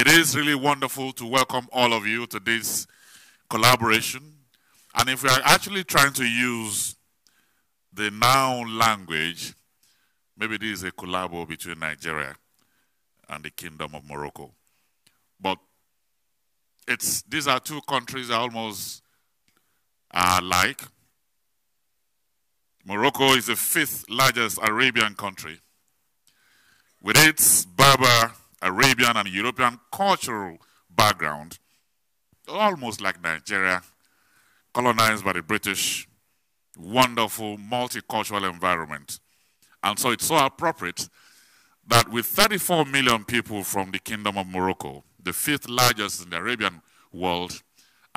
It is really wonderful to welcome all of you to this collaboration. And if we are actually trying to use the noun language, maybe this is a collabo between Nigeria and the Kingdom of Morocco. But these are two countries that almost are alike. Morocco is the 5th largest Arabian country, with its Berber, Arabian, and European cultural background, almost like Nigeria, colonized by the British, wonderful multicultural environment. And so it's so appropriate that with 34 million people from the Kingdom of Morocco, the 5th largest in the Arabian world,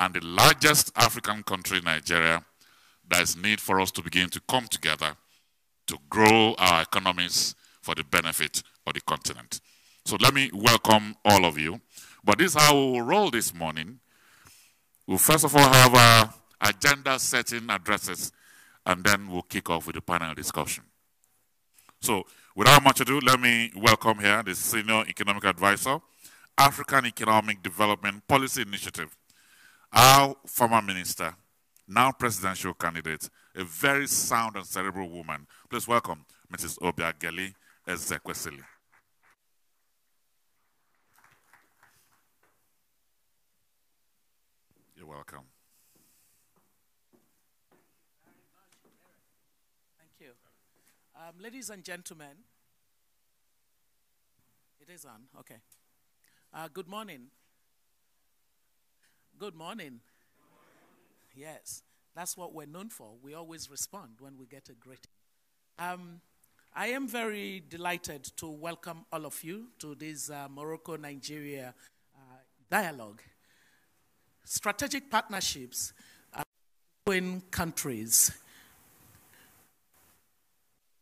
and the largest African country, Nigeria, there is need for us to begin to come together to grow our economies for the benefit of the continent. So let me welcome all of you. But this is how we will roll this morning. We'll first of all have our agenda setting addresses, and then we'll kick off with the panel discussion. So without much ado, let me welcome here the Senior Economic Advisor, African Economic Development Policy Initiative, our former minister, now presidential candidate, a very sound and cerebral woman. Please welcome Mrs. Obiageli Ezekwesili. You're welcome. Thank you. Ladies and gentlemen, it is on, okay. Good morning. Good morning. Yes, that's what we're known for. We always respond when we get a greeting. I am very delighted to welcome all of you to this Morocco-Nigeria dialogue. Strategic partnerships between countries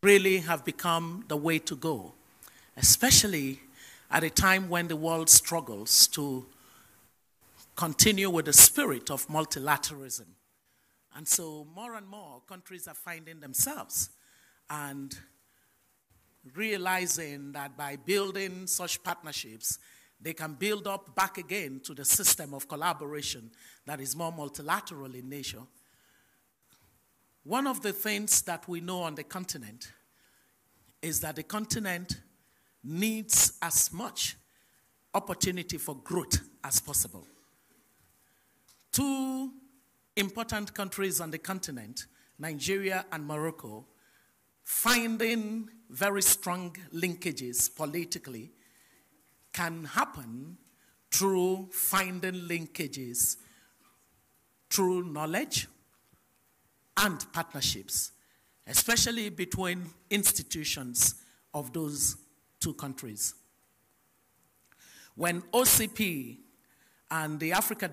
really have become the way to go, especially at a time when the world struggles to continue with the spirit of multilateralism. And so more and more countries are finding themselves and realizing that by building such partnerships, they can build up back again to the system of collaboration that is more multilateral in nature. One of the things that we know on the continent is that the continent needs as much opportunity for growth as possible. Two important countries on the continent, Nigeria and Morocco, finding very strong linkages politically can happen through finding linkages through knowledge and partnerships, especially between institutions of those two countries. When OCP and the Africa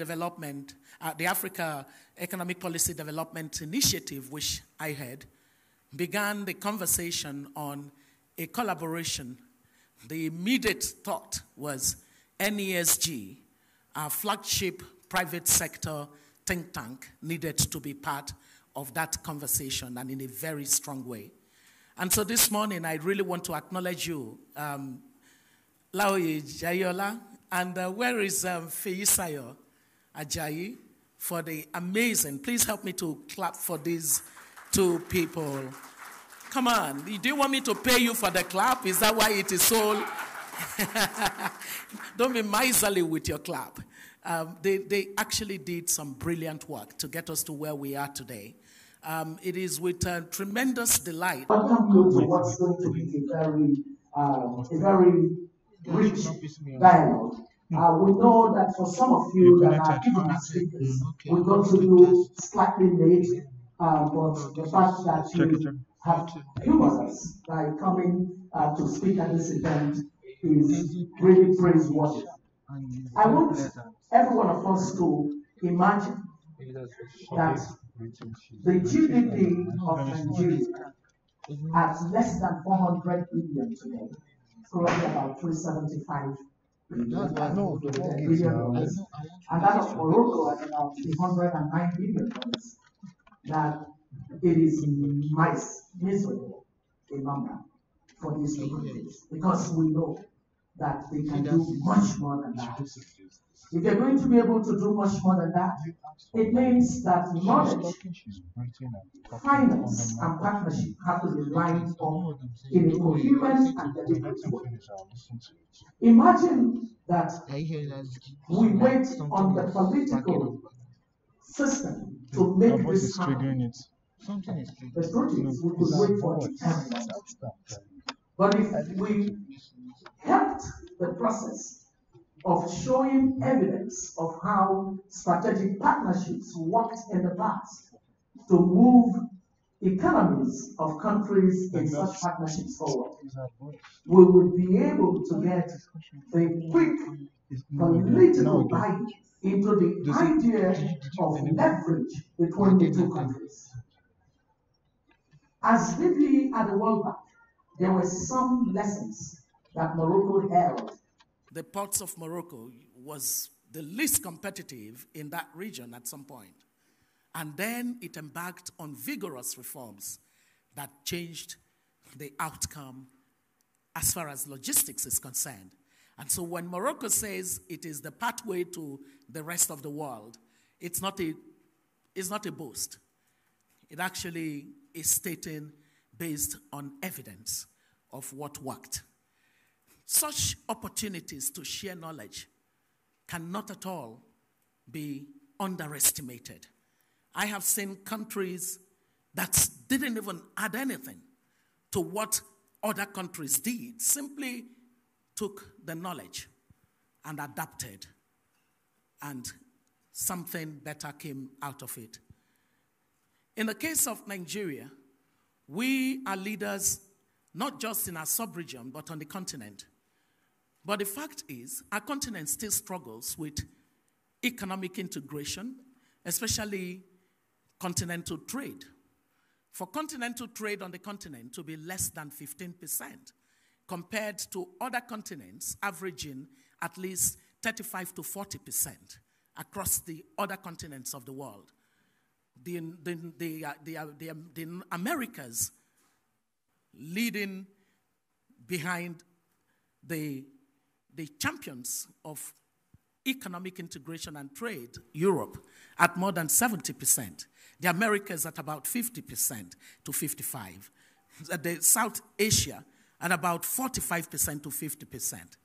Economic Policy Development Initiative, which I head, began the conversation on a collaboration, the immediate thought was NESG, our flagship private sector think tank, needed to be part of that conversation, and in a very strong way. And so this morning, I really want to acknowledge you, Laoye Jayola, and where is Feyisayo Ajayi, for the amazing, please help me to clap for these two people. Come on, do you want me to pay you for the clap? Is that why it is so? Don't be miserly with your clap. They actually did some brilliant work to get us to where we are today. It is with tremendous delight. Welcome you to what's going to be a very rich dialogue. We know that for some of you that are keynote speakers, we're going to do slightly late, but the fact that you have humored us by coming to speak at this event is really praiseworthy. I want every one of us to imagine that the GDP of Nigeria at less than 400 billion today, probably about 375 billion, and that of Morocco at about $309 billion. That it is miserable a number for these two countries, because we know that they can do much more than that. If they're going to be able to do much more than that, it means that knowledge, finance, and partnership have to be lined up in a coherent and deliberate way. Imagine that we wait on the political system to make this happen. The truth is, we could wait for eternity. But if we helped the process of showing evidence of how strategic partnerships worked in the past to move economies of countries in such partnerships forward, we would be able to get the quick political buy into the idea of leverage between the two countries. As deeply at the World Bank, there were some lessons that Morocco held. The ports of Morocco was the least competitive in that region at some point. And then it embarked on vigorous reforms that changed the outcome as far as logistics is concerned. And so when Morocco says it is the pathway to the rest of the world, it's not a boast. It actually is stating based on evidence of what worked. Such opportunities to share knowledge cannot at all be underestimated. I have seen countries that didn't even add anything to what other countries did, simply took the knowledge and adapted, and something better came out of it. In the case of Nigeria, we are leaders not just in our sub-region, but on the continent. But the fact is, our continent still struggles with economic integration, especially continental trade. For continental trade on the continent to be less than 15%, compared to other continents averaging at least 35 to 40% across the other continents of the world. The Americas leading behind the champions of economic integration and trade, Europe, at more than 70%. The Americas at about 50% to 55%. The South Asia at about 45% to 50%.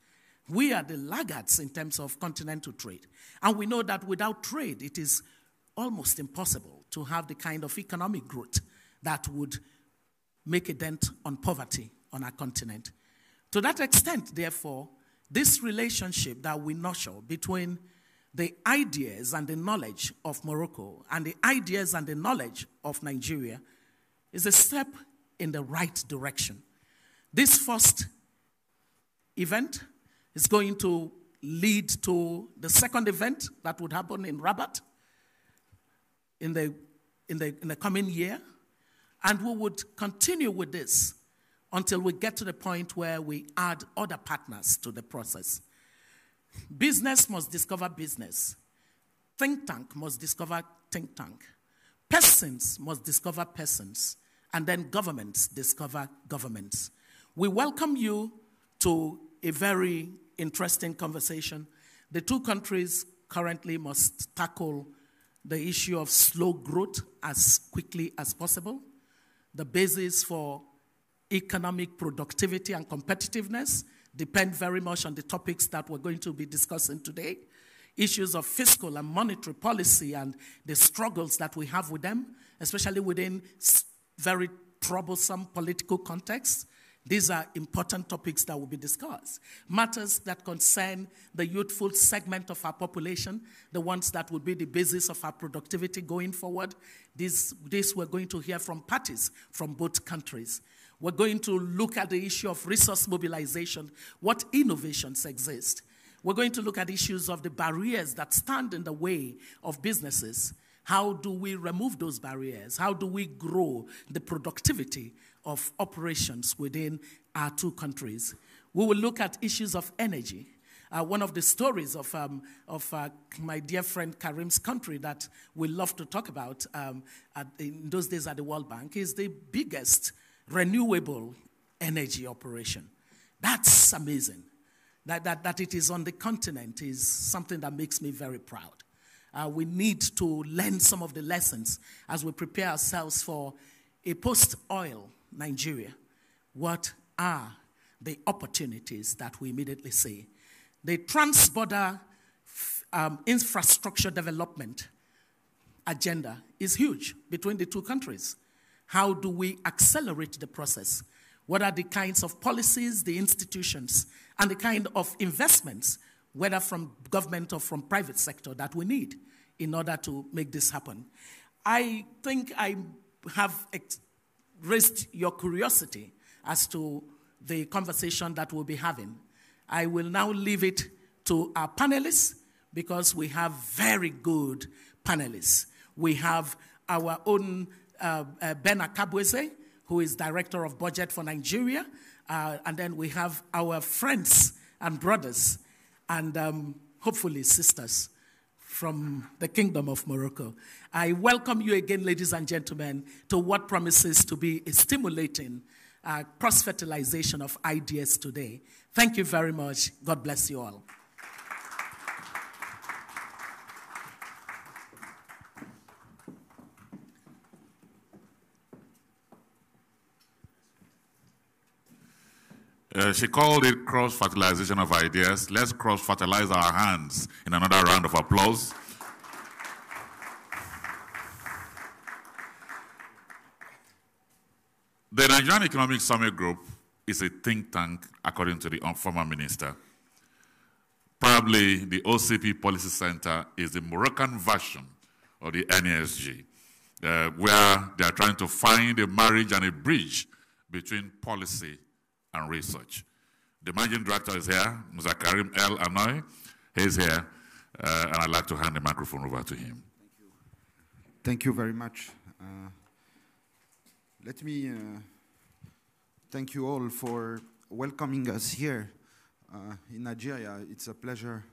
We are the laggards in terms of continental trade. And we know that without trade, it is almost impossible to have the kind of economic growth that would make a dent on poverty on our continent. To that extent, therefore, this relationship that we nurture between the ideas and the knowledge of Morocco and the ideas and the knowledge of Nigeria is a step in the right direction. This first event is going to lead to the second event that would happen in Rabat in the coming year, and we would continue with this until we get to the point where we add other partners to the process. Business must discover business. Think tank must discover think tank. Persons must discover persons. And then governments discover governments. We welcome you to a very interesting conversation. The two countries currently must tackle the issue of slow growth as quickly as possible. The basis for economic productivity and competitiveness depend very much on the topics that we're going to be discussing today. Issues of fiscal and monetary policy and the struggles that we have with them, especially within very troublesome political contexts. These are important topics that will be discussed. Matters that concern the youthful segment of our population, the ones that will be the basis of our productivity going forward. This we're going to hear from parties from both countries. We're going to look at the issue of resource mobilization, what innovations exist. We're going to look at issues of the barriers that stand in the way of businesses. How do we remove those barriers? How do we grow the productivity of operations within our two countries? We will look at issues of energy. One of the stories of my dear friend Karim's country that we love to talk about in those days at the World Bank is the biggest renewable energy operation. That's amazing. that it is on the continent is something that makes me very proud. We need to learn some of the lessons as we prepare ourselves for a post-oil Nigeria. What are the opportunities that we immediately see? The trans-border infrastructure development agenda is huge between the two countries. How do we accelerate the process? What are the kinds of policies, the institutions, and the kind of investments, whether from government or from private sector, that we need in order to make this happen? I think I have raised your curiosity as to the conversation that we'll be having. I will now leave it to our panelists because we have very good panelists. We have our own Ben Akabweze, who is Director of Budget for Nigeria, and then we have our friends and brothers and hopefully sisters from the Kingdom of Morocco. I welcome you again, ladies and gentlemen, to what promises to be a stimulating cross-fertilization of ideas today. Thank you very much. God bless you all. She called it cross-fertilization of ideas. Let's cross-fertilize our hands in another round of applause. The Nigerian Economic Summit Group is a think tank, according to the former minister. Probably the OCP Policy Center is the Moroccan version of the NESG, where they are trying to find a marriage and a bridge between policy and research. The managing director is here, Mr. Karim El Anoy. He's here, and I'd like to hand the microphone over to him. Thank you. Thank you very much. Let me thank you all for welcoming us here in Nigeria. It's a pleasure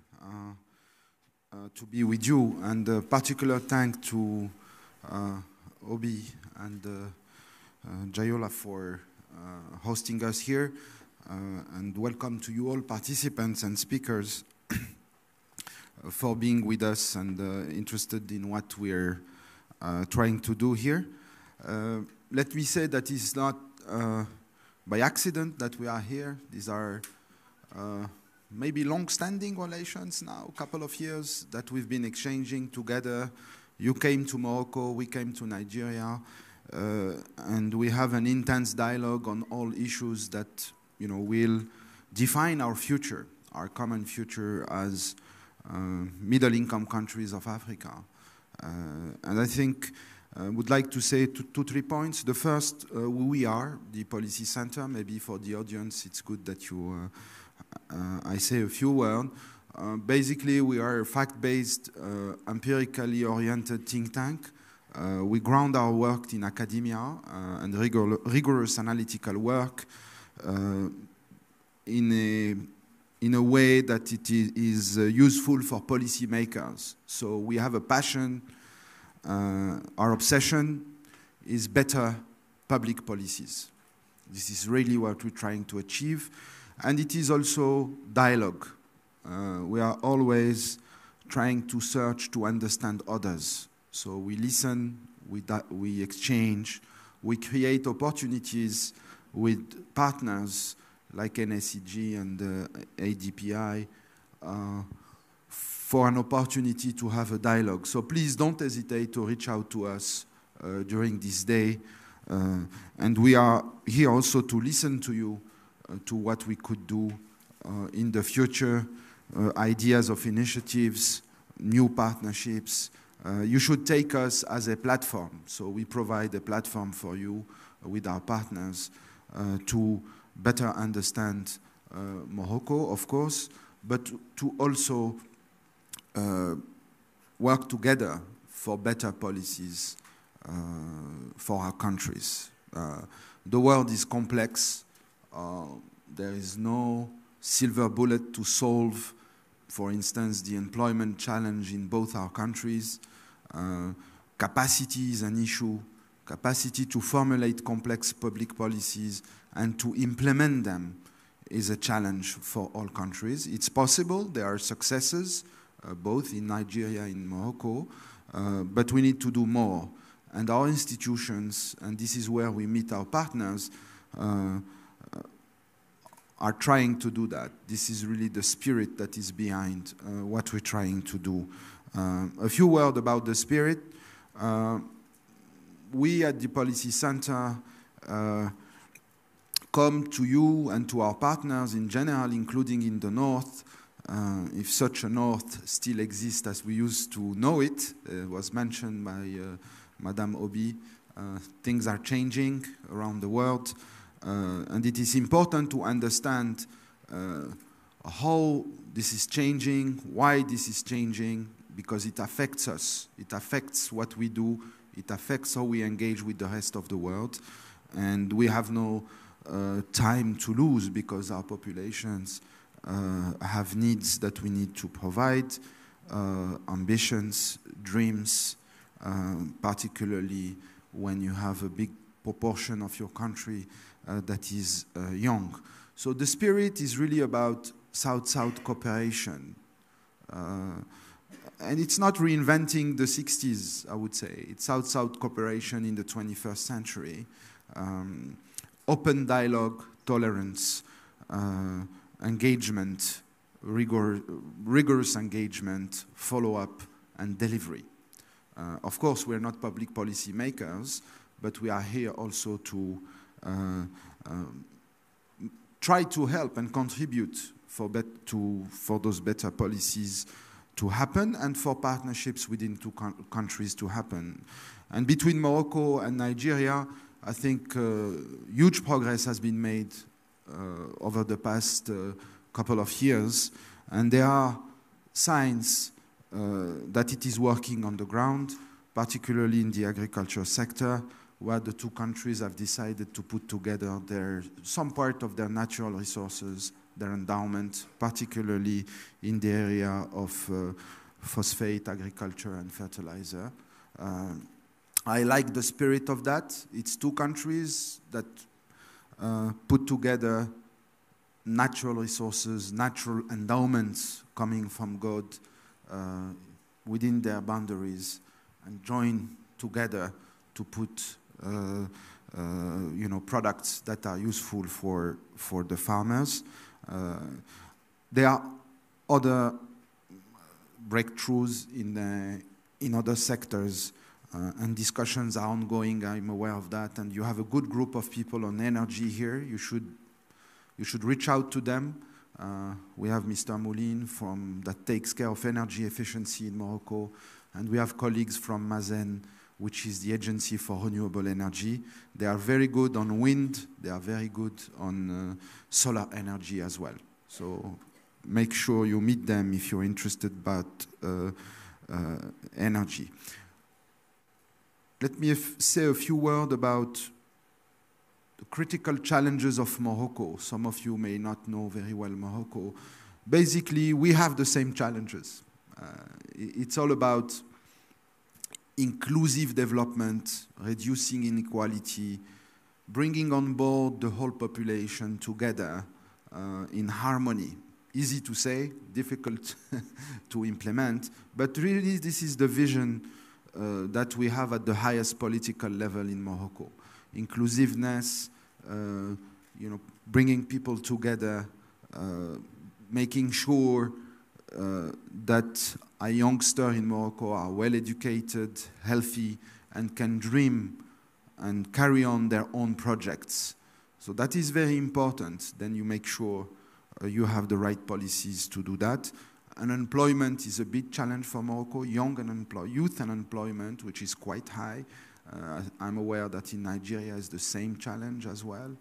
to be with you, and a particular thank to Obi and Jayola for hosting us here, and welcome to you all participants and speakers for being with us and interested in what we're trying to do here. Let me say that it's not by accident that we are here. These are maybe long-standing relations now, a couple of years that we've been exchanging together. You came to Morocco, we came to Nigeria, and we have an intense dialogue on all issues that will define our future, our common future as middle-income countries of Africa. And I think I would like to say 3 points. The first, who we are, the Policy Center. Maybe for the audience, it's good that I say a few words. Basically, we are a fact-based, empirically oriented think tank. We ground our work in academia and rigorous analytical work in a way that it is useful for policymakers. So we have a passion. Our obsession is better public policies. This is really what we're trying to achieve. And it is also dialogue. We are always trying to search to understand others. So we listen, we exchange, we create opportunities with partners like NESG and AEDPI for an opportunity to have a dialogue. So please don't hesitate to reach out to us during this day. And we are here also to listen to you, to what we could do in the future, ideas of initiatives, new partnerships. You should take us as a platform. So we provide a platform for you with our partners to better understand Morocco, of course, but to also work together for better policies for our countries. The world is complex. There is no silver bullet to solve, for instance, the employment challenge in both our countries. Capacity is an issue. Capacity to formulate complex public policies and to implement them is a challenge for all countries. It's possible, there are successes, both in Nigeria and Morocco, but we need to do more. And our institutions, and this is where we meet our partners, are trying to do that. This is really the spirit that is behind what we're trying to do. A few words about the spirit. We at the Policy Center come to you and to our partners in general, including in the North, if such a North still exists as we used to know it. Was mentioned by Madame Obi. Things are changing around the world. And it is important to understand how this is changing, why this is changing, because it affects us. It affects what we do. It affects how we engage with the rest of the world. And we have no time to lose because our populations have needs that we need to provide, ambitions, dreams, particularly when you have a big proportion of your country that is young. So the spirit is really about South-South cooperation. And it's not reinventing the 60s, I would say. It's South-South cooperation in the 21st century. Open dialogue, tolerance, engagement, rigorous engagement, follow-up, and delivery. Of course, we're not public policy makers, but we are here also to try to help and contribute for those better policies to happen and for partnerships within two countries to happen. And between Morocco and Nigeria, I think huge progress has been made over the past couple of years, and there are signs that it is working on the ground, particularly in the agriculture sector, where the two countries have decided to put together some part of their natural resources, their endowment, particularly in the area of phosphate, agriculture, and fertilizer. I like the spirit of that. It's two countries that put together natural resources, natural endowments coming from God within their boundaries and join together to put products that are useful for the farmers. There are other breakthroughs in other sectors, and discussions are ongoing. I'm aware of that, and you have a good group of people on energy here. You should reach out to them. We have Mr. Moulin that takes care of energy efficiency in Morocco, and we have colleagues from Mazen, which is the Agency for Renewable Energy. They are very good on wind. They are very good on solar energy as well. So make sure you meet them if you're interested about energy. Let me say a few words about the critical challenges of Morocco. Some of you may not know very well Morocco. Basically, we have the same challenges. It's all about inclusive development, reducing inequality, bringing on board the whole population together in harmony. Easy to say, difficult to implement, but really this is the vision that we have at the highest political level in Morocco. Inclusiveness, bringing people together, making sure that a youngster in Morocco are well educated, healthy, and can dream and carry on their own projects. So that is very important. Then you make sure you have the right policies to do that. Unemployment is a big challenge for Morocco, youth unemployment, which is quite high. I'm aware that in Nigeria is the same challenge as well.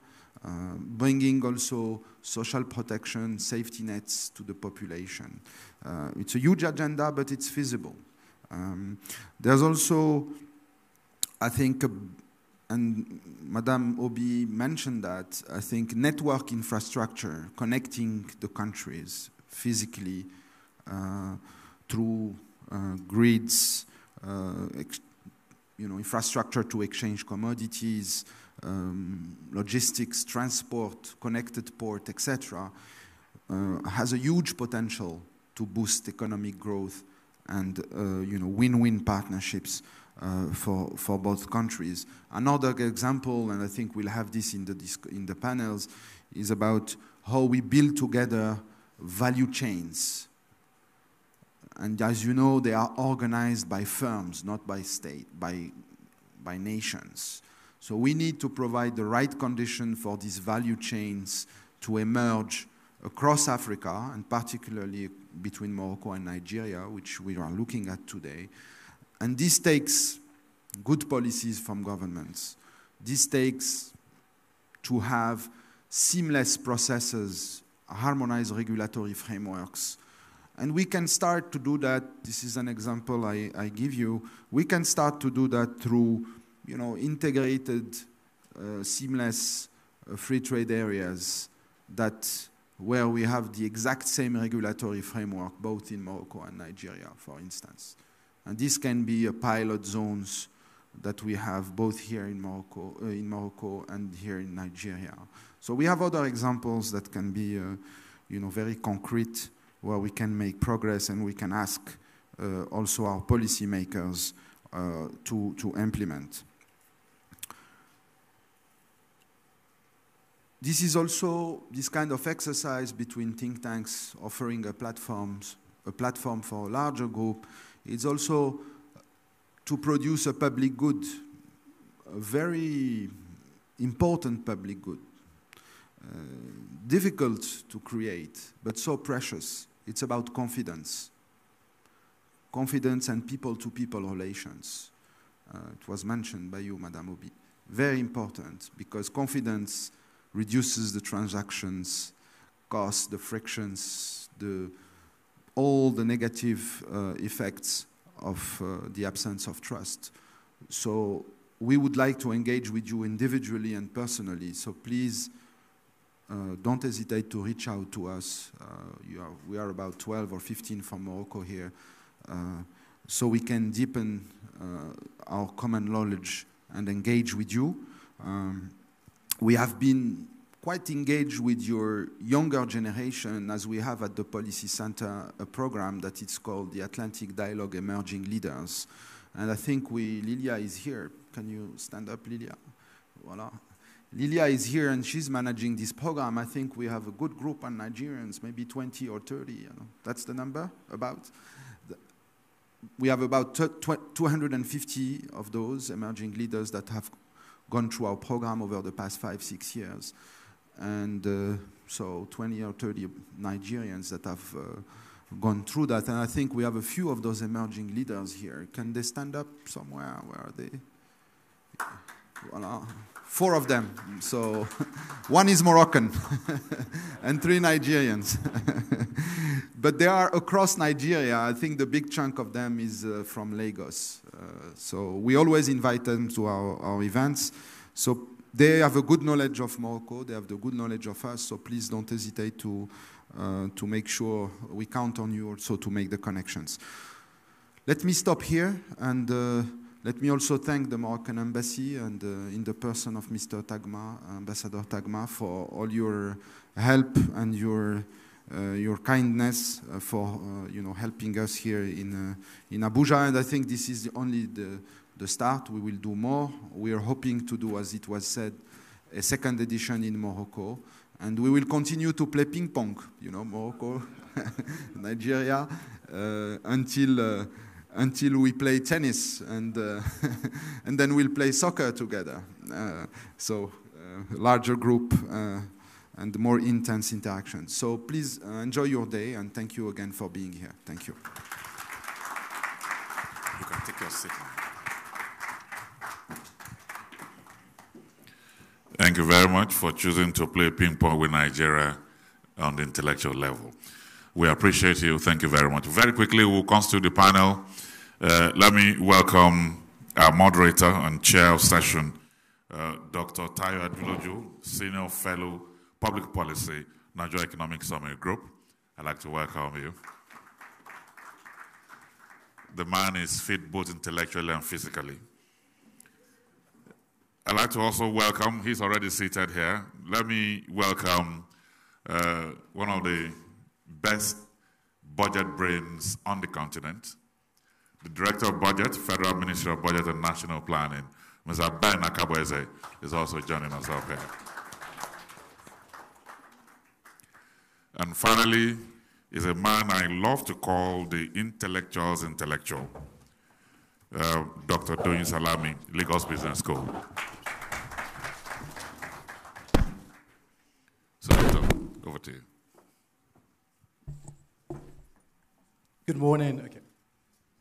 Bringing also social protection, safety nets to the population. It's a huge agenda, but it's feasible. There's also, I think, and Madame Obi mentioned that, I think network infrastructure, connecting the countries physically through grids, infrastructure to exchange commodities, logistics, transport, connected port, etc., has a huge potential to boost economic growth and win-win partnerships for both countries. Another example, and I think we'll have this in the panels, is about how we build together value chains. And as you know, they are organized by firms, not by state, by nations. So we need to provide the right condition for these value chains to emerge across Africa, and particularly between Morocco and Nigeria, which we are looking at today. And this takes good policies from governments. This takes to have seamless processes, harmonized regulatory frameworks. And we can start to do that. This is an example I give you. We can start to do that through integrated, seamless free trade areas where we have the exact same regulatory framework, both in Morocco and Nigeria, for instance. And this can be pilot zones that we have both here in Morocco and here in Nigeria. So we have other examples that can be, very concrete, where we can make progress and we can ask also our policymakers to implement. This is also this kind of exercise between think tanks offering a platform for a larger group. It's also to produce a public good, a very important public good. Difficult to create, but so precious. It's about confidence. Confidence and people-to-people relations. It was mentioned by you, Madame Obi. Very important, because confidence reduces the transactions, costs, the frictions, all the negative effects of the absence of trust. So we would like to engage with you individually and personally, so please don't hesitate to reach out to us. We are about 12 or 15 from Morocco here, so we can deepen our common knowledge and engage with you. We have been quite engaged with your younger generation, as we have at the Policy Center a program that is called the Atlantic Dialogue Emerging Leaders. And I think Lilia is here. Can you stand up, Lilia? Voila. Lilia is here and she's managing this program. I think we have a good group of Nigerians, maybe 20 or 30. That's the number, about. We have about 250 of those emerging leaders that have gone through our program over the past 5-6 years. And so 20 or 30 Nigerians that have gone through that. And I think we have a few of those emerging leaders here. Can they stand up somewhere? Where are they? Voila. 4 of them. So 1 is Moroccan and 3 Nigerians. But they are across Nigeria. I think the big chunk of them is from Lagos. So we always invite them to our events. So they have a good knowledge of Morocco. They have the good knowledge of us. So please don't hesitate to make sure we count on you also to make the connections. Let me stop here, and let me also thank the Moroccan Embassy and in the person of Mr. Tagma, Ambassador Tagma, for all your help and your kindness for helping us here in Abuja. And I think this is only the start. We will do more. We are hoping to do, as it was said, a second edition in Morocco. And we will continue to play ping pong, Morocco, Nigeria, until we play tennis, and then we'll play soccer together. So larger group and more intense interaction. So please enjoy your day, and thank you again for being here. Thank you. You can take your seat. Thank you very much for choosing to play ping pong with Nigeria on the intellectual level. We appreciate you. Thank you very much. Very quickly, we'll constitute the panel. Let me welcome our moderator and chair of session, Dr. Tayo Adviloju, Senior Fellow, Public Policy, Nigeria Economic Summit Group. I'd like to welcome you. The man is fit both intellectually and physically. I'd like to also welcome, he's already seated here. Let me welcome one of the best budget brains on the continent, the Director of Budget, Federal Ministry of Budget and National Planning, Mr. Ben Akabweze, is also joining us up here. And finally, is a man I love to call the intellectual's intellectual, Dr. Doyin Salami, Lagos Business School. So, over to you. Good morning. Okay.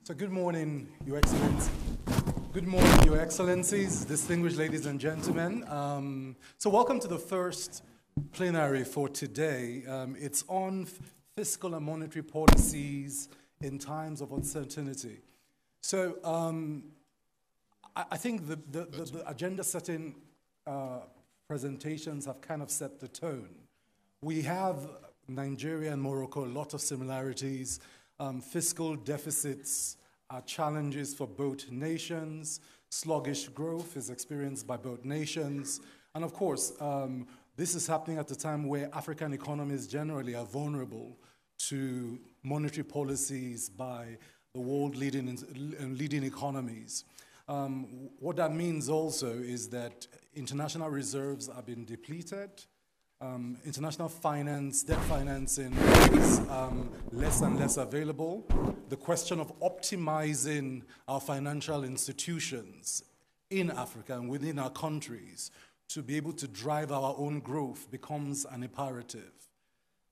So good morning, Your Excellency. Good morning, Your Excellencies, distinguished ladies and gentlemen. So welcome to the first plenary for today. It's on fiscal and monetary policies in times of uncertainty. So I think the agenda-setting presentations have kind of set the tone. We have Nigeria and Morocco, a lot of similarities. Fiscal deficits are challenges for both nations. Sluggish growth is experienced by both nations. And of course, this is happening at a time where African economies generally are vulnerable to monetary policies by the world leading economies. What that means also is that international reserves are being depleted. International finance, debt financing is less and less available. The question of optimizing our financial institutions in Africa and within our countries to be able to drive our own growth becomes an imperative.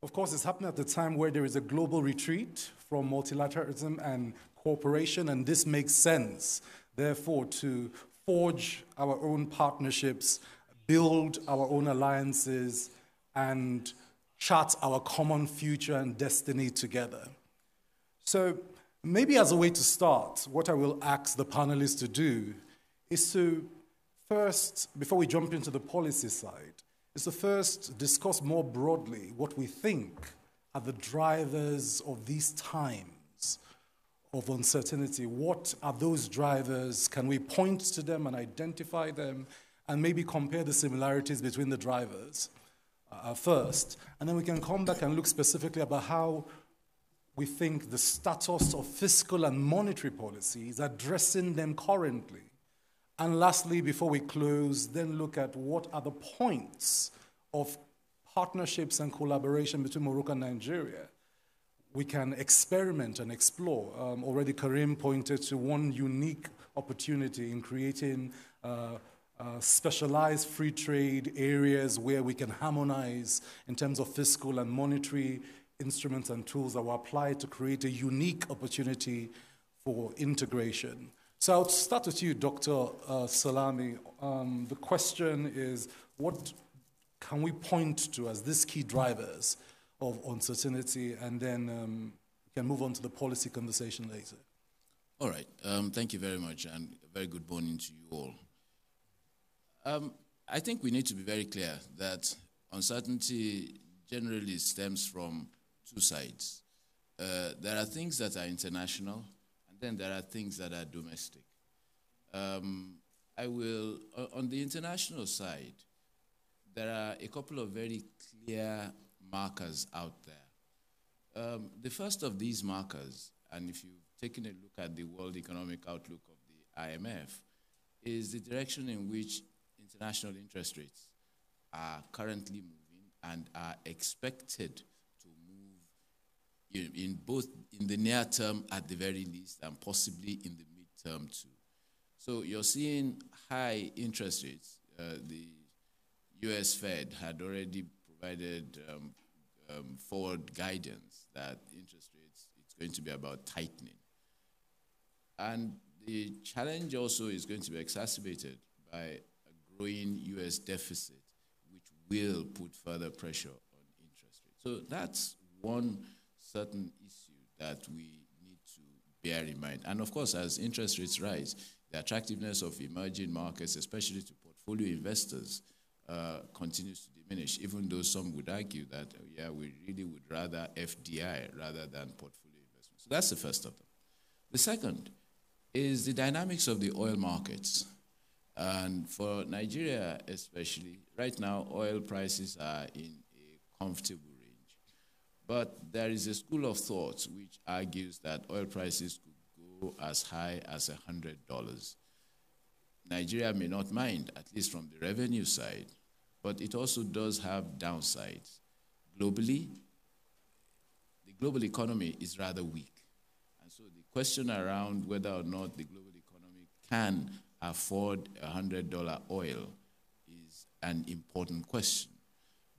Of course, it's happening at the time where there is a global retreat from multilateralism and cooperation, and this makes sense, therefore, to forge our own partnerships, build our own alliances, and chart our common future and destiny together. So maybe as a way to start, what I will ask the panelists to do is to first, before we jump into the policy side, is to first discuss more broadly what we think are the drivers of these times of uncertainty. What are those drivers? Can we point to them and identify them and maybe compare the similarities between the drivers first? And then we can come back and look specifically about how we think the status of fiscal and monetary policies, addressing them currently. And lastly, before we close, then look at what are the points of partnerships and collaboration between Morocco and Nigeria we can experiment and explore. Already Karim pointed to one unique opportunity in creating specialized free trade areas where we can harmonize in terms of fiscal and monetary instruments and tools that will apply to create a unique opportunity for integration. So I'll start with you, Dr. Salami. The question is, what can we point to as these key drivers of uncertainty, and then we can move on to the policy conversation later. All right. Thank you very much, and a very good morning to you all. I think we need to be very clear that uncertainty generally stems from two sides. There are things that are international, and then there are things that are domestic. I will, on the international side, there are a couple of very clear markers out there. The first of these markers, and if you've taken a look at the World Economic Outlook of the IMF, is the direction in which international interest rates are currently moving and are expected to move in both in the near term at the very least and possibly in the midterm too. So you're seeing high interest rates. The US Fed had already provided forward guidance that interest rates, it's going to be about tightening. And the challenge also is going to be exacerbated by a growing US deficit, which will put further pressure on interest rates. So that's one certain issue that we need to bear in mind. And of course, as interest rates rise, the attractiveness of emerging markets, especially to portfolio investors, continues to diminish, even though some would argue that, yeah, we really would rather FDI rather than portfolio investment. So that's the first of them. The second is the dynamics of the oil markets. And for Nigeria especially, right now oil prices are in a comfortable range. But there is a school of thought which argues that oil prices could go as high as $100. Nigeria may not mind, at least from the revenue side, but it also does have downsides. Globally, the global economy is rather weak. And so the question around whether or not the global economy can afford $100 oil is an important question.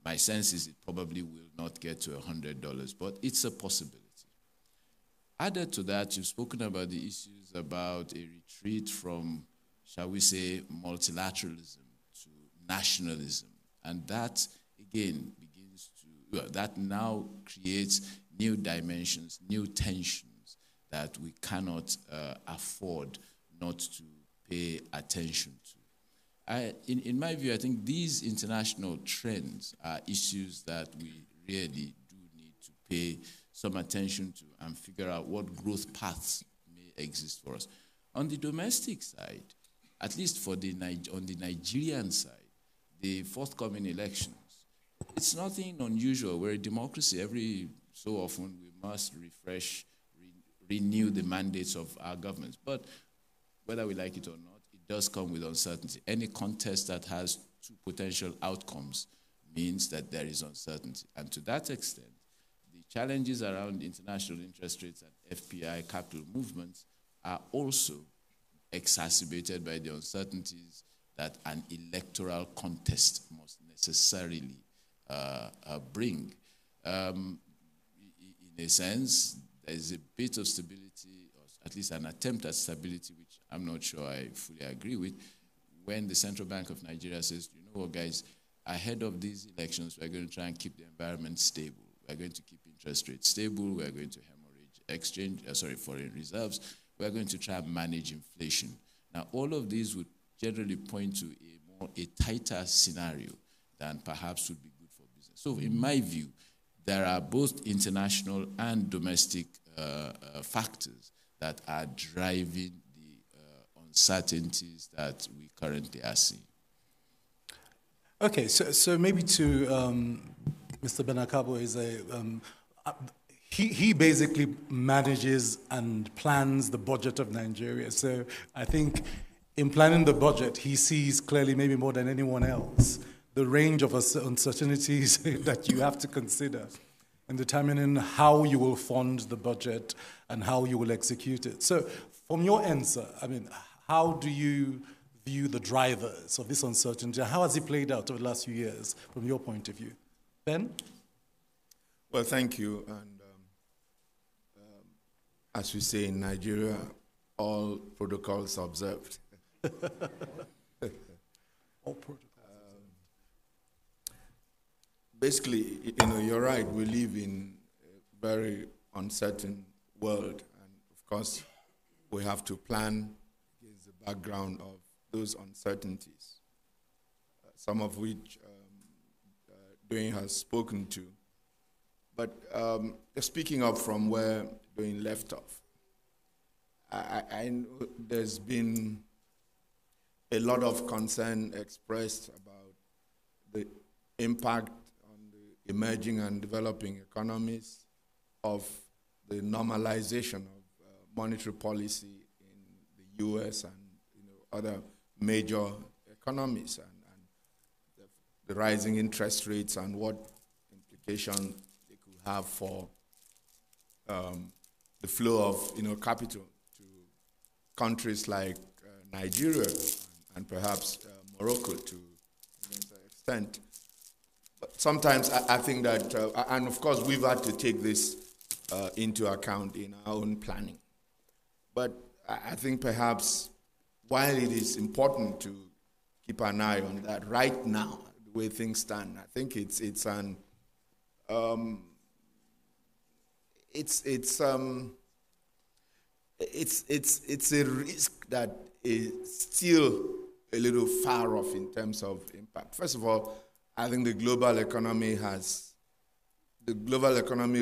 My sense is it probably will not get to $100, but it's a possibility. Added to that, you've spoken about the issues about a retreat from, shall we say, multilateralism to nationalism. And that, again, begins to, that now creates new dimensions, new tensions that we cannot afford not to pay attention to. In my view, I think these international trends are issues that we really do need to pay some attention to and figure out what growth paths may exist for us. On the domestic side, at least for on the Nigerian side, the forthcoming elections, it's nothing unusual. We're a democracy. Every so often we must refresh, renew the mandates of our governments. But whether we like it or not, it does come with uncertainty. Any contest that has two potential outcomes means that there is uncertainty. And to that extent, the challenges around international interest rates and FPI capital movements are also exacerbated by the uncertainties that an electoral contest must necessarily bring. In a sense, there is a bit of stability, or at least an attempt at stability, which I'm not sure I fully agree with, when the Central Bank of Nigeria says, you know what, guys, ahead of these elections, we're going to try and keep the environment stable. We're going to keep interest rates stable. We're going to hemorrhage foreign reserves. We're going to try and manage inflation. Now, all of these would generally point to a tighter scenario than perhaps would be good for business. So in my view, there are both international and domestic factors that are driving the uncertainties that we currently are seeing. Okay, so maybe to Mr. Benakabo is he basically manages and plans the budget of Nigeria. So I think in planning the budget, he sees clearly, maybe more than anyone else, the range of uncertainties that you have to consider in determining how you will fund the budget and how you will execute it. So from your end, sir, I mean, how do you view the drivers of this uncertainty? How has it played out over the last few years from your point of view? Ben? Well, thank you. And as we say in Nigeria, all protocols observed. All protocols. Basically, you're right. We live in a very uncertain world, and of course, we have to plan against the background of those uncertainties, some of which Dwayne has spoken to. But speaking up from where Dwayne left off, I know there's been a lot of concern expressed about the impact on the emerging and developing economies of the normalization of monetary policy in the U.S. and other major economies, and the rising interest rates and what implication they could have for the flow of capital to countries like Nigeria and perhaps Morocco to an extent. But sometimes I think that, and of course we've had to take this into account in our own planning. But I think perhaps while it is important to keep an eye on that right now, the way things stand, I think it's a risk that is still a little far off in terms of impact. First of all, I think the global economy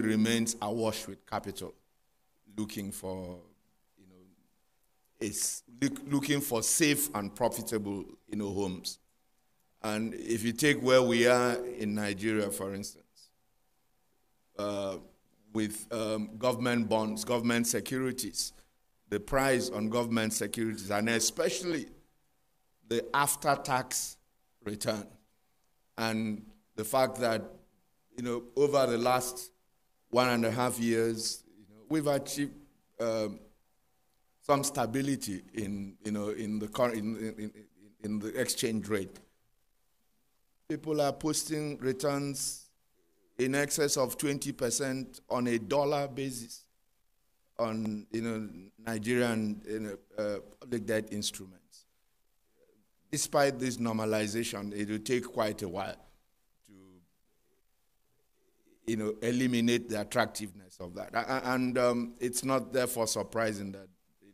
remains awash with capital, looking for is looking for safe and profitable, homes. And if you take where we are in Nigeria, for instance, with government bonds, government securities, the price on government securities, and especially the after-tax return, and the fact that, over the last 1.5 years, we've achieved some stability in the exchange rate. People are posting returns in excess of 20% on a dollar basis on Nigerian public debt instruments. Despite this normalization, it will take quite a while to eliminate the attractiveness of that. And it's not therefore surprising that,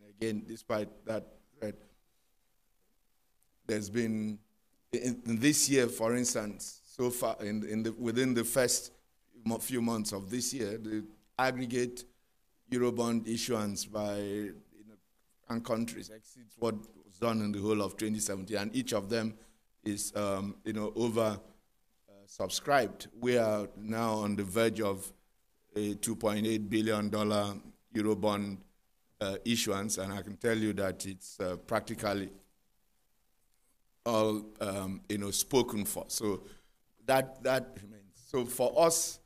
again, despite that, there's been, in this year, for instance, so far, within the first few months of this year, the aggregate Eurobond issuance by and countries exceeds what was done in the whole of 2017, and each of them is over subscribed. We are now on the verge of a $2.8 billion Eurobond issuance, and I can tell you that it's practically all spoken for. So that remains. So for us,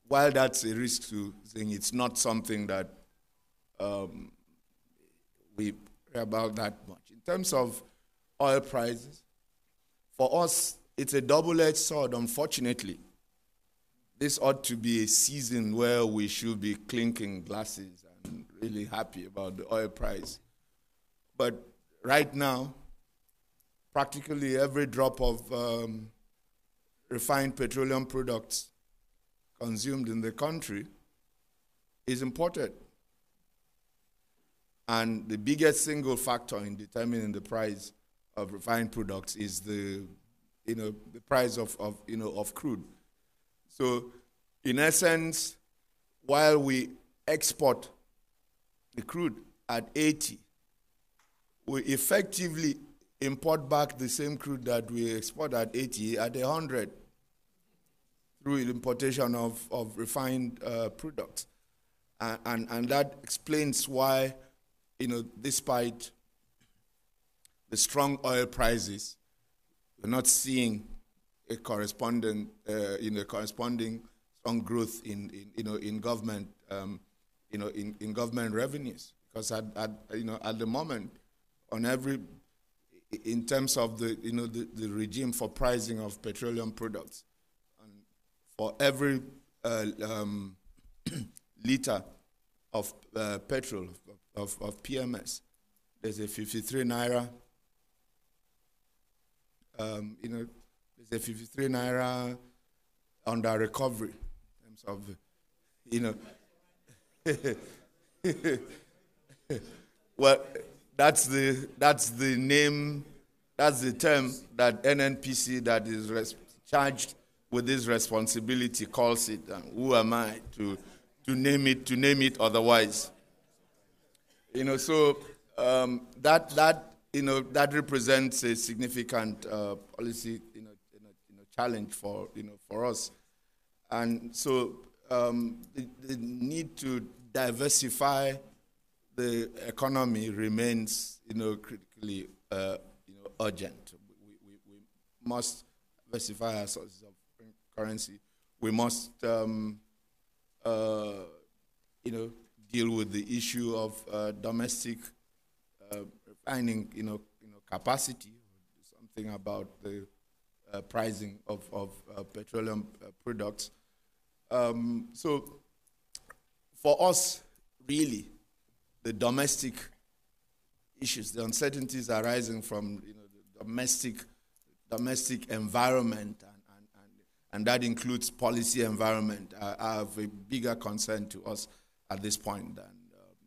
while that's a risk to thing, it's not something that we care about that much. In terms of oil prices, for us, it's a double-edged sword, unfortunately. This ought to be a season where we should be clinking glasses and really happy about the oil price. But right now, practically every drop of refined petroleum products consumed in the country is imported. And the biggest single factor in determining the price of refined products is the price of crude. So, in essence, while we export the crude at 80, we effectively import back the same crude that we export at 80 at 100 through the importation of refined products. And that explains why, despite the strong oil prices, we're not seeing a corresponding strong growth in government in government revenues, because at the moment, in terms of the regime for pricing of petroleum products, for every liter of petrol of PMS, there's a 53 naira. There's a 53 naira under recovery in terms of, well, that's the name, that's the term that NNPC, that is charged with this responsibility, calls it. And who am I to name it otherwise? So that represents a significant policy, challenge for us, and so the need to diversify the economy remains, critically, urgent. We must diversify our sources of currency. We must, deal with the issue of domestic refining, capacity. Do something about the pricing of petroleum products. So, for us, really, the domestic issues, the uncertainties arising from the domestic environment, and that includes policy environment, are of a bigger concern to us at this point than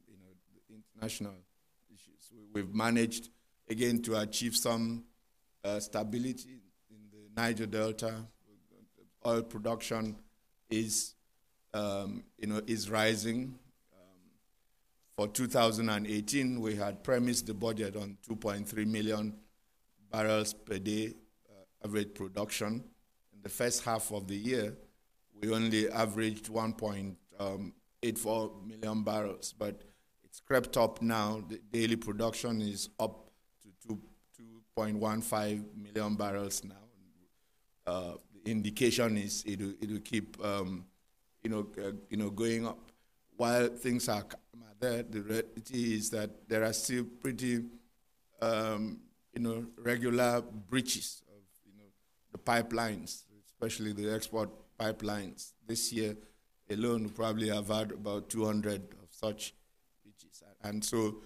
the international issues. We've managed, again, to achieve some stability in the Niger Delta. Oil production is rising. For 2018, we had premised the budget on 2.3 million barrels per day average production. In the first half of the year, we only averaged 1.84 million barrels, but it's crept up now. The daily production is up to 2.15 million barrels now. The indication is it will keep going up. While things are there, the reality is that there are still pretty regular breaches of the pipelines, especially the export pipelines. This year alone, we probably have had about 200 of such breaches. And so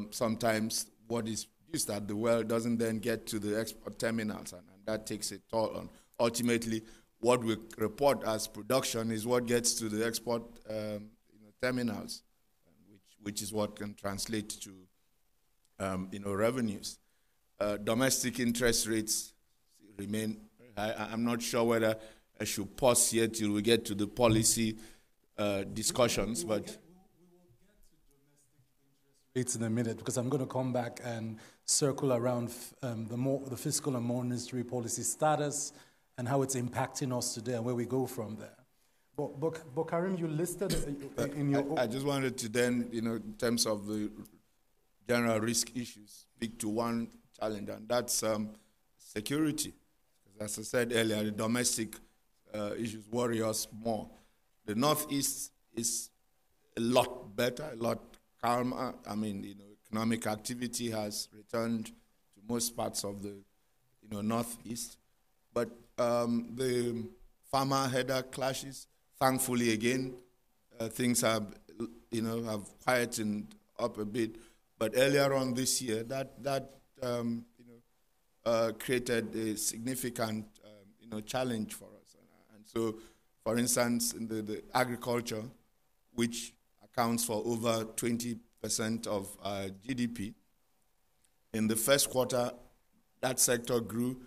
sometimes what is produced at the well doesn't then get to the export terminals, and that takes a toll on. Ultimately, what we report as production is what gets to the export terminals, which is what can translate to revenues. Domestic interest rates remain high. I'm not sure whether I should pause here till we get to the policy discussions, but we will get to domestic interest rates in a minute, because I'm going to come back and circle around the fiscal and monetary policy status and how it's impacting us today and where we go from there. But Karim, you listed in your... I just wanted to then, in terms of the general risk issues, speak to one challenge, and that's security. As I said earlier, the domestic issues worry us more. The Northeast is a lot better, a lot calmer. I mean, economic activity has returned to most parts of the, Northeast. But the farmer-header clashes, thankfully, again, things have quietened up a bit. But earlier on this year, that created a significant, challenge for us. And so, for instance, in the agriculture, which accounts for over 20% of GDP, in the first quarter, that sector grew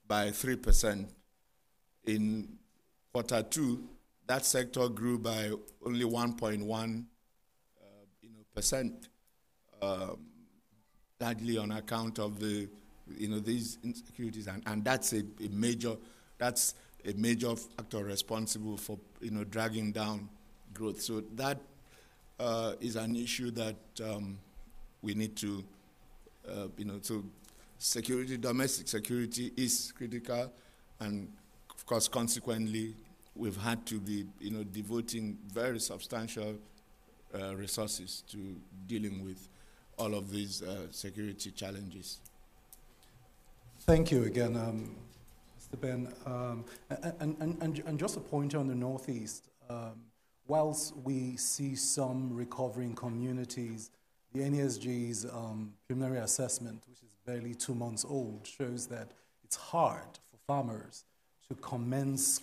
by 3%. In quarter two, that sector grew by only 1.1%, largely on account of the these insecurities, and that's a major factor responsible for dragging down growth. So that is an issue that we need to so security, domestic security is critical, and of course consequently we've had to be devoting very substantial resources to dealing with all of these security challenges. Thank you again, Mr. Ben. And just a point on the Northeast, whilst we see some recovery in communities, the NESG's preliminary assessment, which is barely 2 months old, shows that it's hard for farmers to commence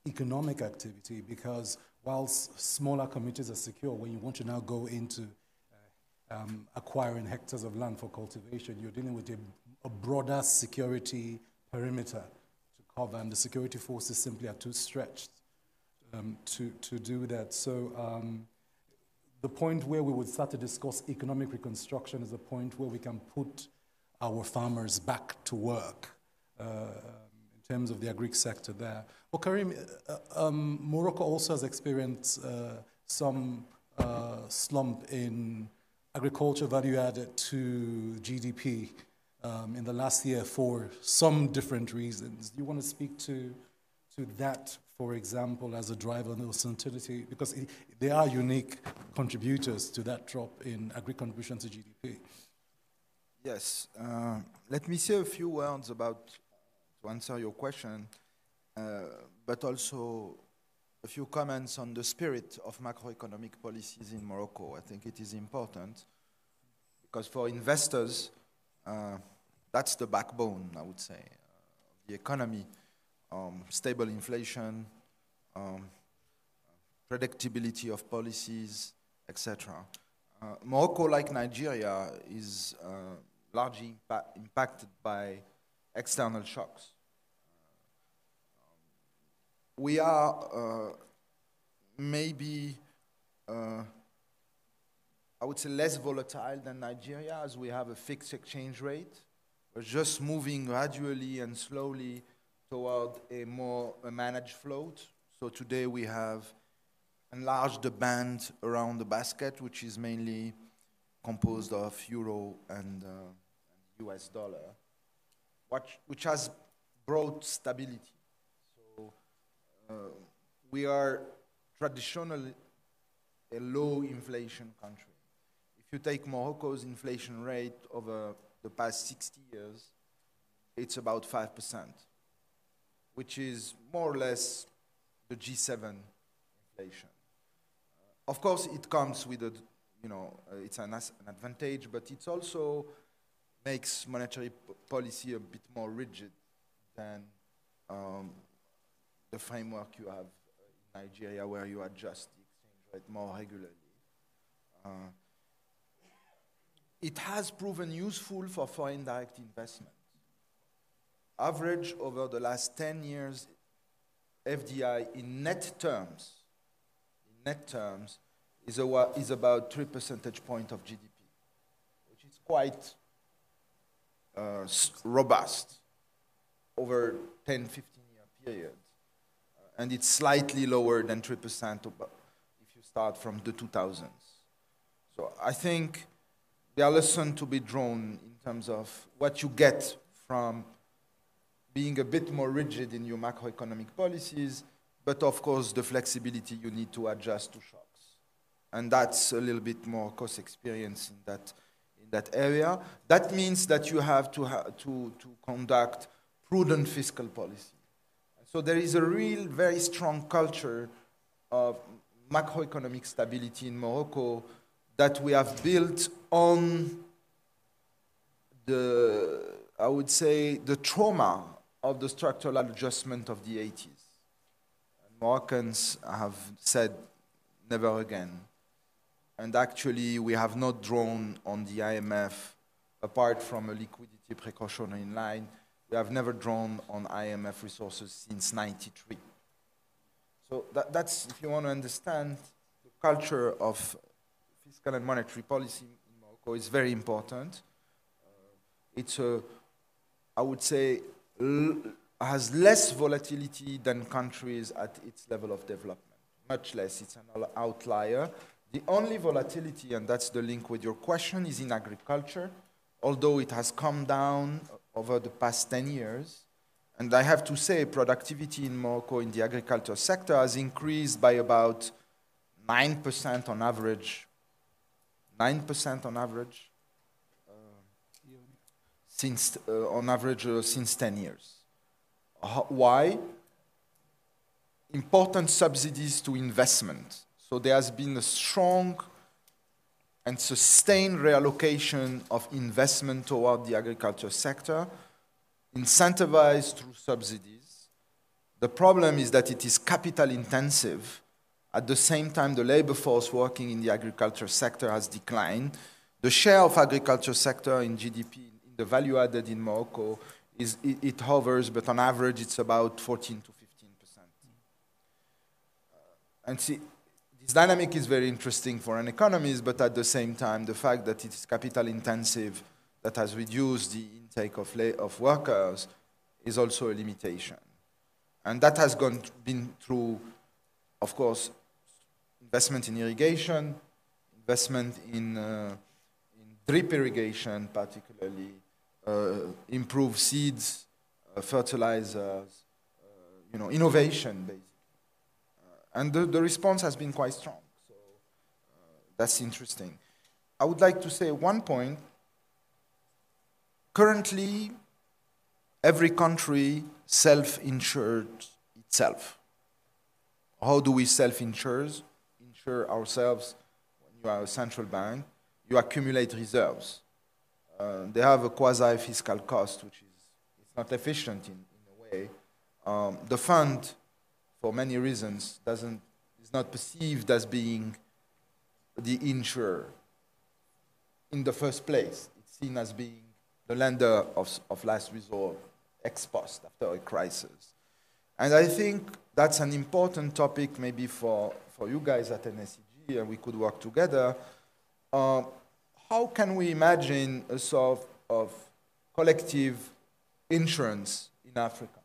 economic activity, because whilst smaller communities are secure, when you want to now go into acquiring hectares of land for cultivation, you're dealing with a broader security perimeter to cover, and the security forces simply are too stretched to do that. So the point where we would start to discuss economic reconstruction is the point where we can put our farmers back to work in terms of the agri sector there. Well, Karim, Morocco also has experienced some slump in agriculture value added to GDP in the last year for some different reasons. Do you want to speak to that, for example, as a driver of uncertainty? Because they are unique contributors to that drop in agri contribution to GDP. Yes. Let me say a few words to answer your question, but also a few comments on the spirit of macroeconomic policies in Morocco. I think it is important because for investors, that's the backbone, I would say, of the economy. Stable inflation, predictability of policies, etc. Morocco, like Nigeria, is largely impacted by external shocks. We are maybe, I I would say, less volatile than Nigeria, as we have a fixed exchange rate. We're just moving gradually and slowly toward a more managed float. So today we have enlarged the band around the basket, which is mainly composed of euro and US dollar, which has brought stability. So we are traditionally a low inflation country. If you take Morocco's inflation rate over the past 60 years, it's about 5%, which is more or less the G7 inflation. Of course, it comes with a, it's an advantage, but it also makes monetary policy a bit more rigid than the framework you have in Nigeria, where you adjust the exchange rate more regularly. It has proven useful for foreign direct investment. Average over the last 10 years, FDI in net terms, is about 3 percentage points of GDP, which is quite robust over 10, 15-year period. And it's slightly lower than 3% if you start from the 2000s. So I think there are lessons to be drawn in terms of what you get from being a bit more rigid in your macroeconomic policies, but of course the flexibility you need to adjust to shocks. And that's a little bit more cost experience in that area. That means that you have to conduct prudent fiscal policy. So there is a real, very strong culture of macroeconomic stability in Morocco that we have built on I would say, the trauma of the structural adjustment of the 80s. And Moroccans have said never again. And actually, we have not drawn on the IMF, apart from a liquidity precautionary line. We have never drawn on IMF resources since '93. So that's, if you want to understand the culture of fiscal and monetary policy in Morocco, is very important. It's I would say, has less volatility than countries at its level of development. Much less. It's an outlier. The only volatility, and that's the link with your question, is in agriculture, although it has come down over the past 10 years. And I have to say, productivity in Morocco in the agriculture sector has increased by about 9% on average. 9% on average. Since 10 years. Why? Important subsidies to investment. So there has been a strong and sustained reallocation of investment toward the agriculture sector, incentivized through subsidies. The problem is that it is capital intensive. At the same time, the labor force working in the agriculture sector has declined. The share of agriculture sector in GDP, the value added in Morocco, it hovers, but on average it's about 14 to 15%. And see, this dynamic is very interesting for an economist, but at the same time, the fact that it is capital intensive, that has reduced the intake of workers, is also a limitation. And that has been through, of course, investment in irrigation, investment in drip irrigation particularly, improve seeds, fertilizers, innovation basically. And the response has been quite strong. So that's interesting. I would like to say one point. Currently, every country self-insures itself. How do we self-insure ourselves? When you are a central bank, you accumulate reserves. They have a quasi-fiscal cost, which is not efficient in a way. The fund, for many reasons, is not perceived as being the insurer in the first place. It's seen as being the lender of last resort, ex post, after a crisis. And I think that's an important topic maybe for you guys at NESG, and we could work together. how can we imagine a sort of collective insurance in Africa?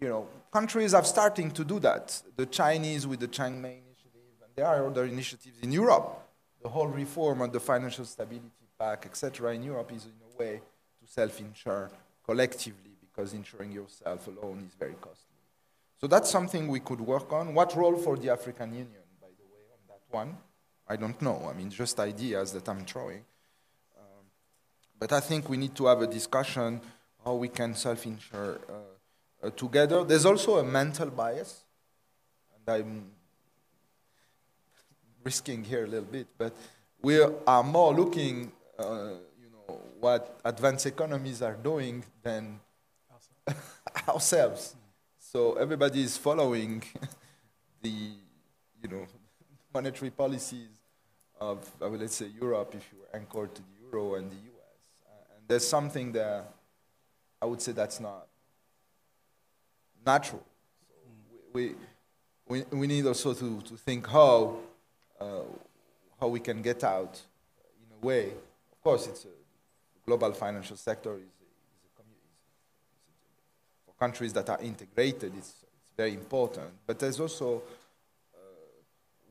You know, countries are starting to do that. The Chinese with the Chiang Mai initiative, and there are other initiatives in Europe. The whole reform of the Financial Stability Pact, etc., in Europe is in a way to self-insure collectively, because insuring yourself alone is very costly. So that's something we could work on. What role for the African Union, by the way, on that one? I don't know. I mean, just ideas that I'm throwing. But I think we need to have a discussion how we can self-insure together. There's also a mental bias, and I'm risking here a little bit, but we are more looking, you know, what advanced economies are doing than ourselves. So everybody is following the, you know, monetary policies of, let's say, Europe, if you were anchored to the euro, and the US. And there's something there, I would say, that's not natural. So we need also to think how we can get out in a way. Of course, it's a global financial sector is for countries that are integrated. It's very important. But there's also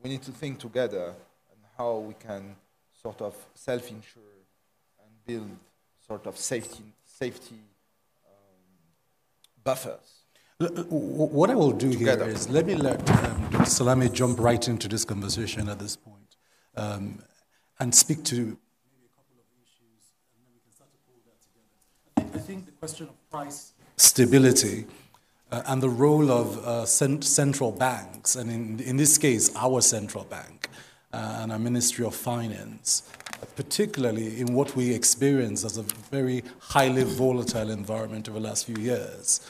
we need to think together on how we can sort of self-insure and build sort of safety buffers. What I will do together here is let me let Dr. Salame jump right into this conversation at this point and speak to maybe a couple of issues, and then we can start to pull that together. I think the question of price stability and the role of central banks, and in this case, our central bank and our Ministry of Finance, particularly in what we experience as a very highly volatile environment over the last few years,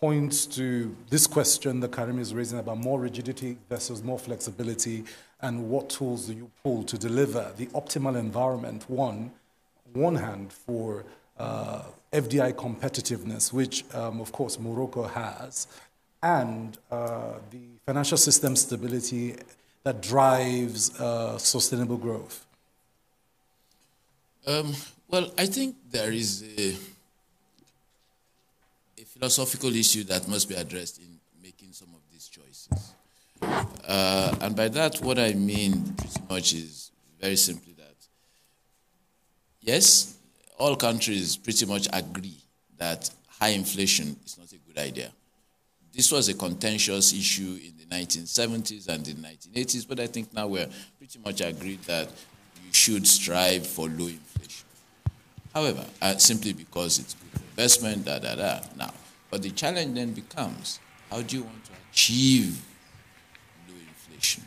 points to this question that Karim is raising about more rigidity versus more flexibility, and what tools do you pull to deliver the optimal environment, one hand for FDI competitiveness, which of course Morocco has, and the financial system stability that drives sustainable growth? Well, I think there is a philosophical issue that must be addressed in making some of these choices. And by that, what I mean pretty much is very simply that, yes, all countries pretty much agree that high inflation is not a good idea. This was a contentious issue in the 1970s and the 1980s, but I think now we're pretty much agreed that you should strive for low inflation. However, simply because it's good for investment, Now, but the challenge then becomes, how do you want to achieve low inflation?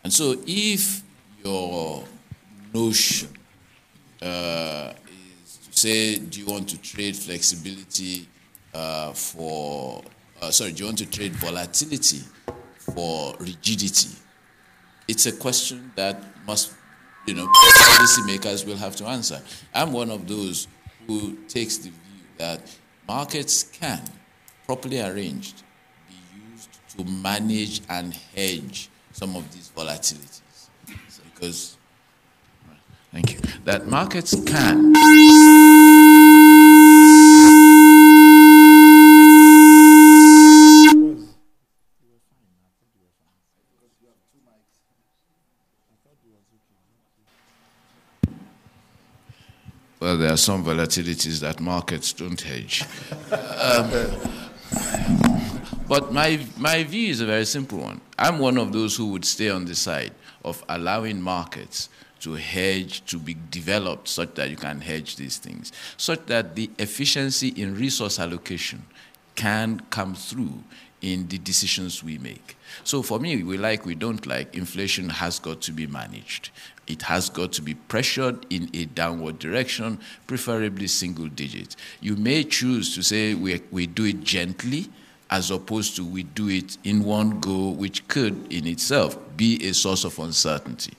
And so if your notion is to say, do you want to trade flexibility do you want to trade volatility for rigidity? It's a question that must, policymakers will have to answer. I'm one of those who takes the view that markets can, properly arranged, be used to manage and hedge some of these volatilities. Thank you. That markets can. Well, there are some volatilities that markets don't hedge. But my view is a very simple one. I'm one of those who would stay on the side of allowing markets to hedge, to be developed such that you can hedge these things, such that the efficiency in resource allocation can come through in the decisions we make. So for me, we don't like, inflation has got to be managed. It has got to be pressured in a downward direction, preferably single digit. You may choose to say we do it gently, as opposed to we do it in one go, which could in itself be a source of uncertainty.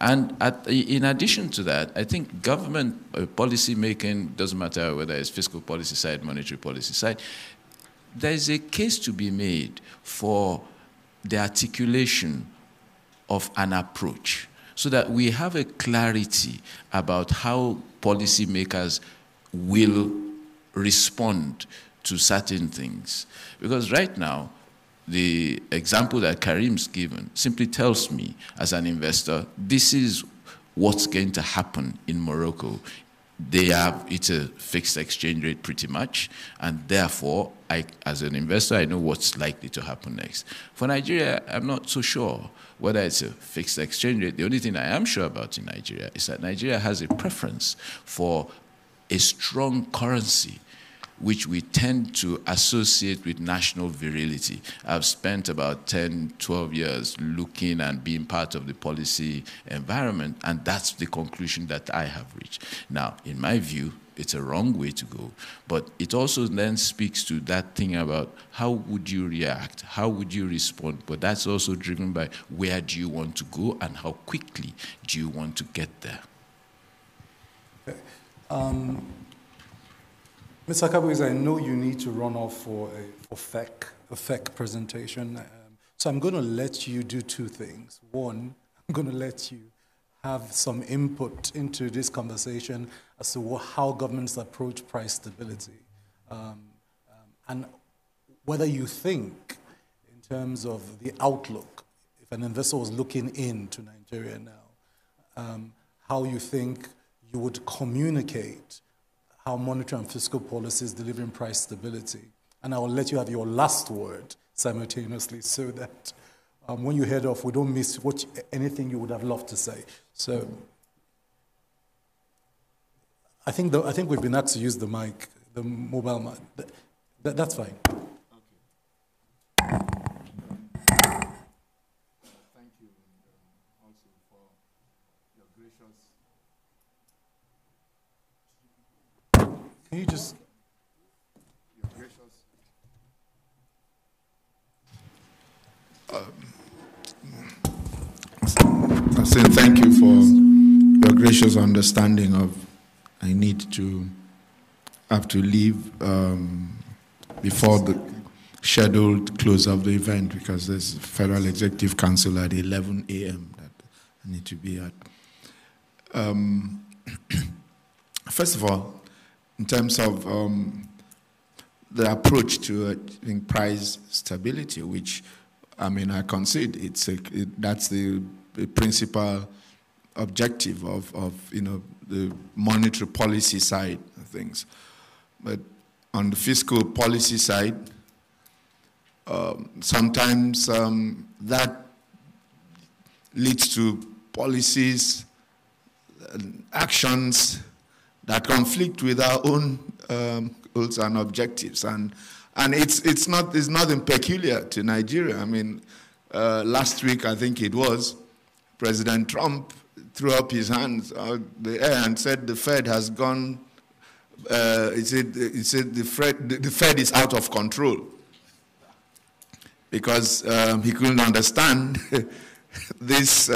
And in addition to that, I think government policy making, doesn't matter whether it's fiscal policy side, monetary policy side, there is a case to be made for the articulation of an approach so that we have a clarity about how policymakers will respond to certain things. Because right now, the example that Karim's given simply tells me, as an investor, this is what's going to happen in Morocco. It's a fixed exchange rate pretty much, and therefore, as an investor, I know what's likely to happen next. For Nigeria, I'm not so sure whether it's a fixed exchange rate. The only thing I am sure about in Nigeria is that Nigeria has a preference for a strong currency, which we tend to associate with national virility. I've spent about 10, 12 years looking and being part of the policy environment, and that's the conclusion that I have reached. Now, in my view, it's a wrong way to go, but it also then speaks to that thing about how would you react, how would you respond, but that's also driven by where do you want to go and how quickly do you want to get there. Okay. Mr. Kabuiz, I know you need to run off for a FEC presentation, so I'm going to let you do two things. One, I'm going to let you have some input into this conversation as to how governments approach price stability, and whether you think, in terms of the outlook, if an investor was looking into Nigeria now, how you think you would communicate how monetary and fiscal policy is delivering price stability. And I will let you have your last word simultaneously so that when you head off, we don't miss anything you would have loved to say. So I think we've been asked to use the mic, the mobile mic. That's fine. Okay. Thank you also for your gracious... Can you just... Your gracious... I'm saying thank you for your gracious understanding of I have to leave before the scheduled close of the event because there's Federal Executive Council at 11 a.m. that I need to be at. First of all, in terms of the approach to price stability, which I concede that's the principal objective of the monetary policy side of things. But on the fiscal policy side, sometimes that leads to policies and actions that conflict with our own goals and objectives, and it's nothing peculiar to Nigeria. Last week I think it was President Trump threw up his hands out the air and said the Fed has gone. He said the Fed is out of control because he couldn't understand this.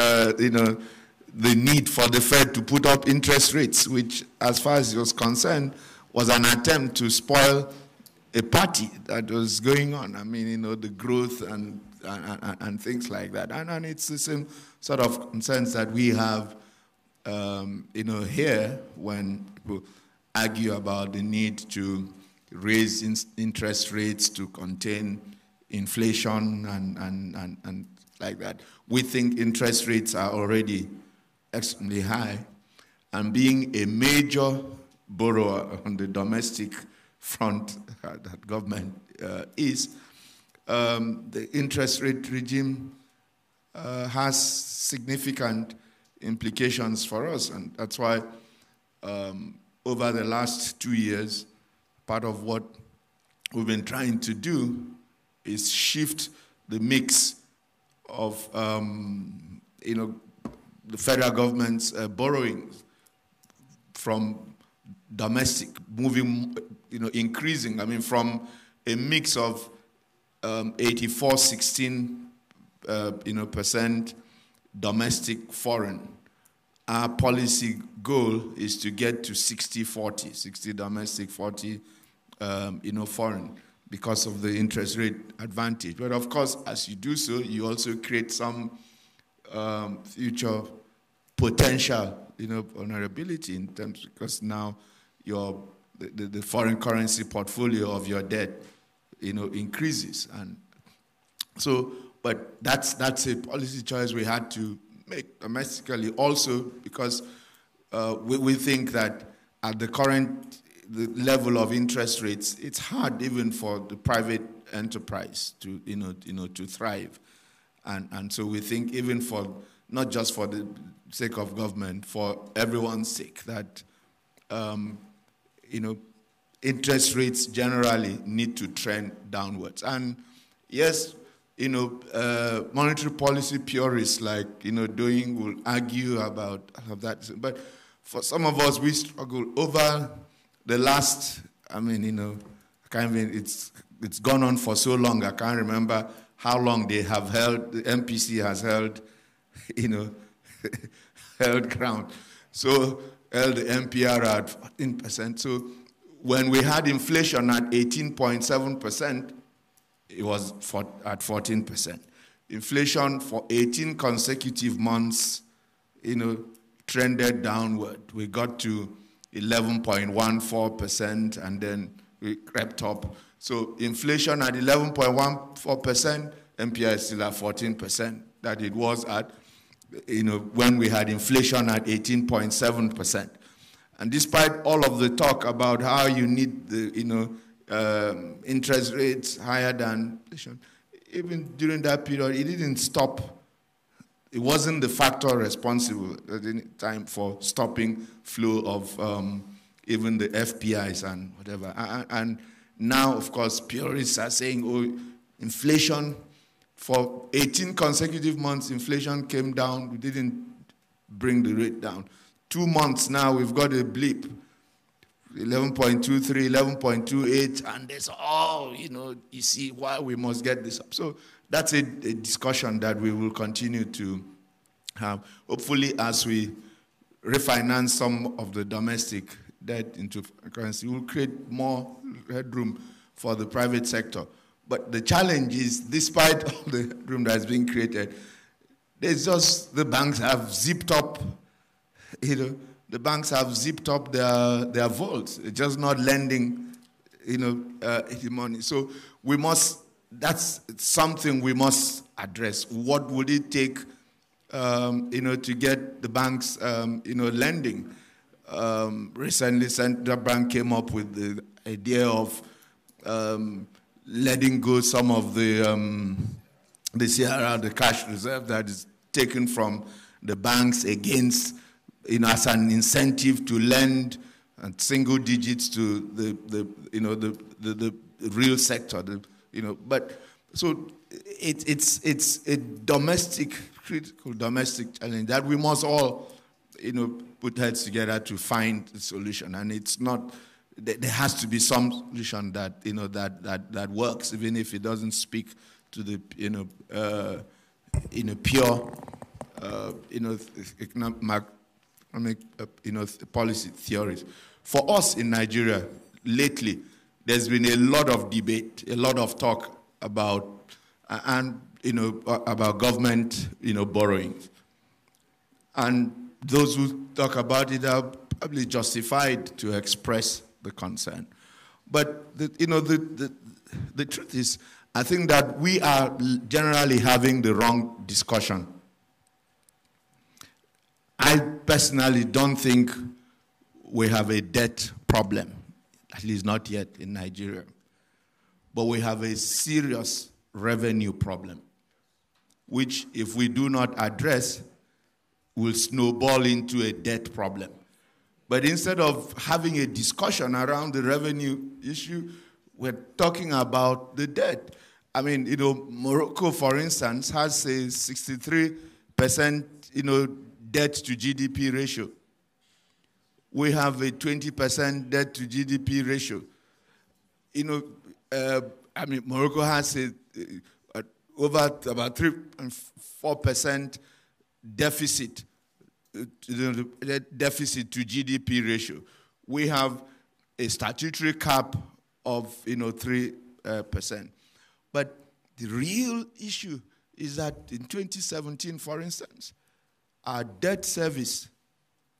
The need for the Fed to put up interest rates, which, as far as he was concerned, was an attempt to spoil a party that was going on. The growth and things like that. And it's the same sort of concerns that we have, here when people argue about the need to raise interest rates to contain inflation and like that. We think interest rates are already extremely high, and being a major borrower on the domestic front that government is, the interest rate regime has significant implications for us, and that's why over the last 2 years, part of what we've been trying to do is shift the mix of the federal government's borrowing from domestic, increasing. From a mix of 84-16, percent domestic foreign. Our policy goal is to get to 60-40, 60 domestic, 40, foreign, because of the interest rate advantage. But of course, as you do so, you also create some future potential, vulnerability in terms, because now the foreign currency portfolio of your debt, increases. And so, but that's a policy choice we had to make domestically also, because we think that at the current level of interest rates, it's hard even for the private enterprise to to thrive, and so we think even for not just for the sake of government, for everyone's sake, that interest rates generally need to trend downwards. And yes, monetary policy purists like Doing will argue about all of that, but for some of us, we struggle over the last. I mean, it's gone on for so long. I can't remember how long they have held. The MPC has held, held ground. So held the MPR at 14%. So when we had inflation at 18.7%, it was at 14%. Inflation for 18 consecutive months, trended downward. We got to 11.14%, and then we crept up. So inflation at 11.14%, MPR is still at 14% that it was at, when we had inflation at 18.7%. And despite all of the talk about how you need the, interest rates higher than inflation, even during that period, it didn't stop. It wasn't the factor responsible at any time for stopping flow of even the FPIs and whatever. And now, of course, purists are saying, oh, inflation, for 18 consecutive months, inflation came down. We didn't bring the rate down. 2 months now, we've got a blip, 11.23, 11.28, and there's you see why we must get this up. So that's a discussion that we will continue to have. Hopefully, as we refinance some of the domestic debt into currency, we'll create more headroom for the private sector. But the challenge is, despite all the headroom that's being created, there's just the banks have zipped up, the banks have zipped up their vaults. They're just not lending, the money. So we must. That's something we must address. What would it take, to get the banks, lending? Recently, Central Bank came up with the idea of letting go some of the CRR, the cash reserve that is taken from the banks against, as an incentive to lend at single digits to the real sector. But so it's a critical domestic challenge that we must all, put heads together to find the solution. And it's not, there has to be some solution that, that works, even if it doesn't speak to the, pure, economic, policy theories. For us in Nigeria, lately, there's been a lot of debate, a lot of talk about, about government, borrowing. And those who talk about it are probably justified to express the concern. But, the truth is, I think that we are generally having the wrong discussion. I personally don't think we have a debt problem, at least not yet in Nigeria. But we have a serious revenue problem, which, if we do not address, will snowball into a debt problem. But instead of having a discussion around the revenue issue, we're talking about the debt. I mean, Morocco, for instance, has a 63%, debt to GDP ratio. We have a 20% debt to GDP ratio. Morocco has over about 3.4% deficit, deficit to GDP ratio. We have a statutory cap of 3%. But the real issue is that in 2017, for instance, our debt service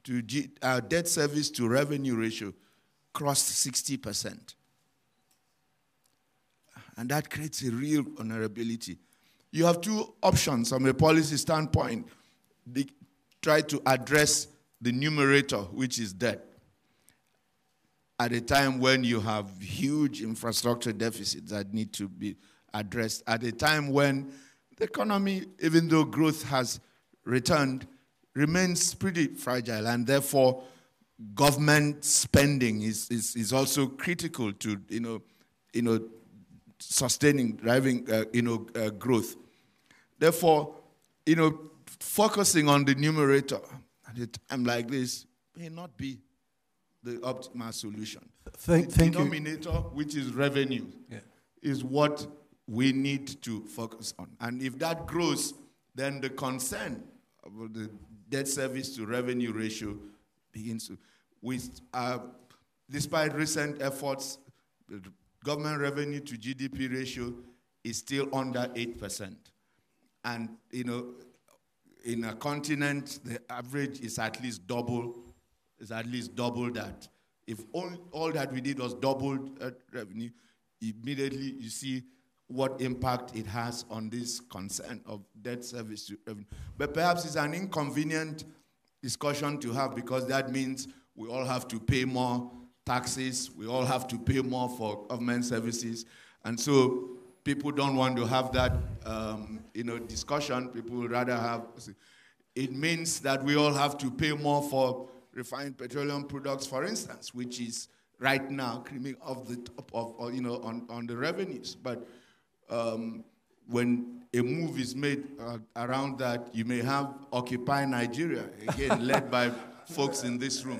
to revenue ratio crossed 60%. And that creates a real vulnerability. You have two options from a policy standpoint. They try to address the numerator, which is debt, at a time when you have huge infrastructure deficits that need to be addressed, at a time when the economy, even though growth has returned, remains pretty fragile, and therefore government spending is also critical to sustaining, driving growth. Therefore, focusing on the numerator at a time like this may not be the optimal solution. Thank the you. denominator, which is revenue, is what we need to focus on. And if that grows, then the concern about the debt service to revenue ratio begins to. Despite recent efforts, the government revenue to GDP ratio is still under 8%. And, in a continent, the average is at least double that. If all that we did was double revenue, immediately you see what impact it has on this concern of debt service to revenue. But perhaps it's an inconvenient discussion to have, because that means we all have to pay more taxes, we all have to pay more for government services, and so people don't want to have that discussion. People would rather have, it means that we all have to pay more for refined petroleum products, for instance, which is right now creaming off the top of, on the revenues. But when a move is made around that, you may have Occupy Nigeria, again, led by folks in this room.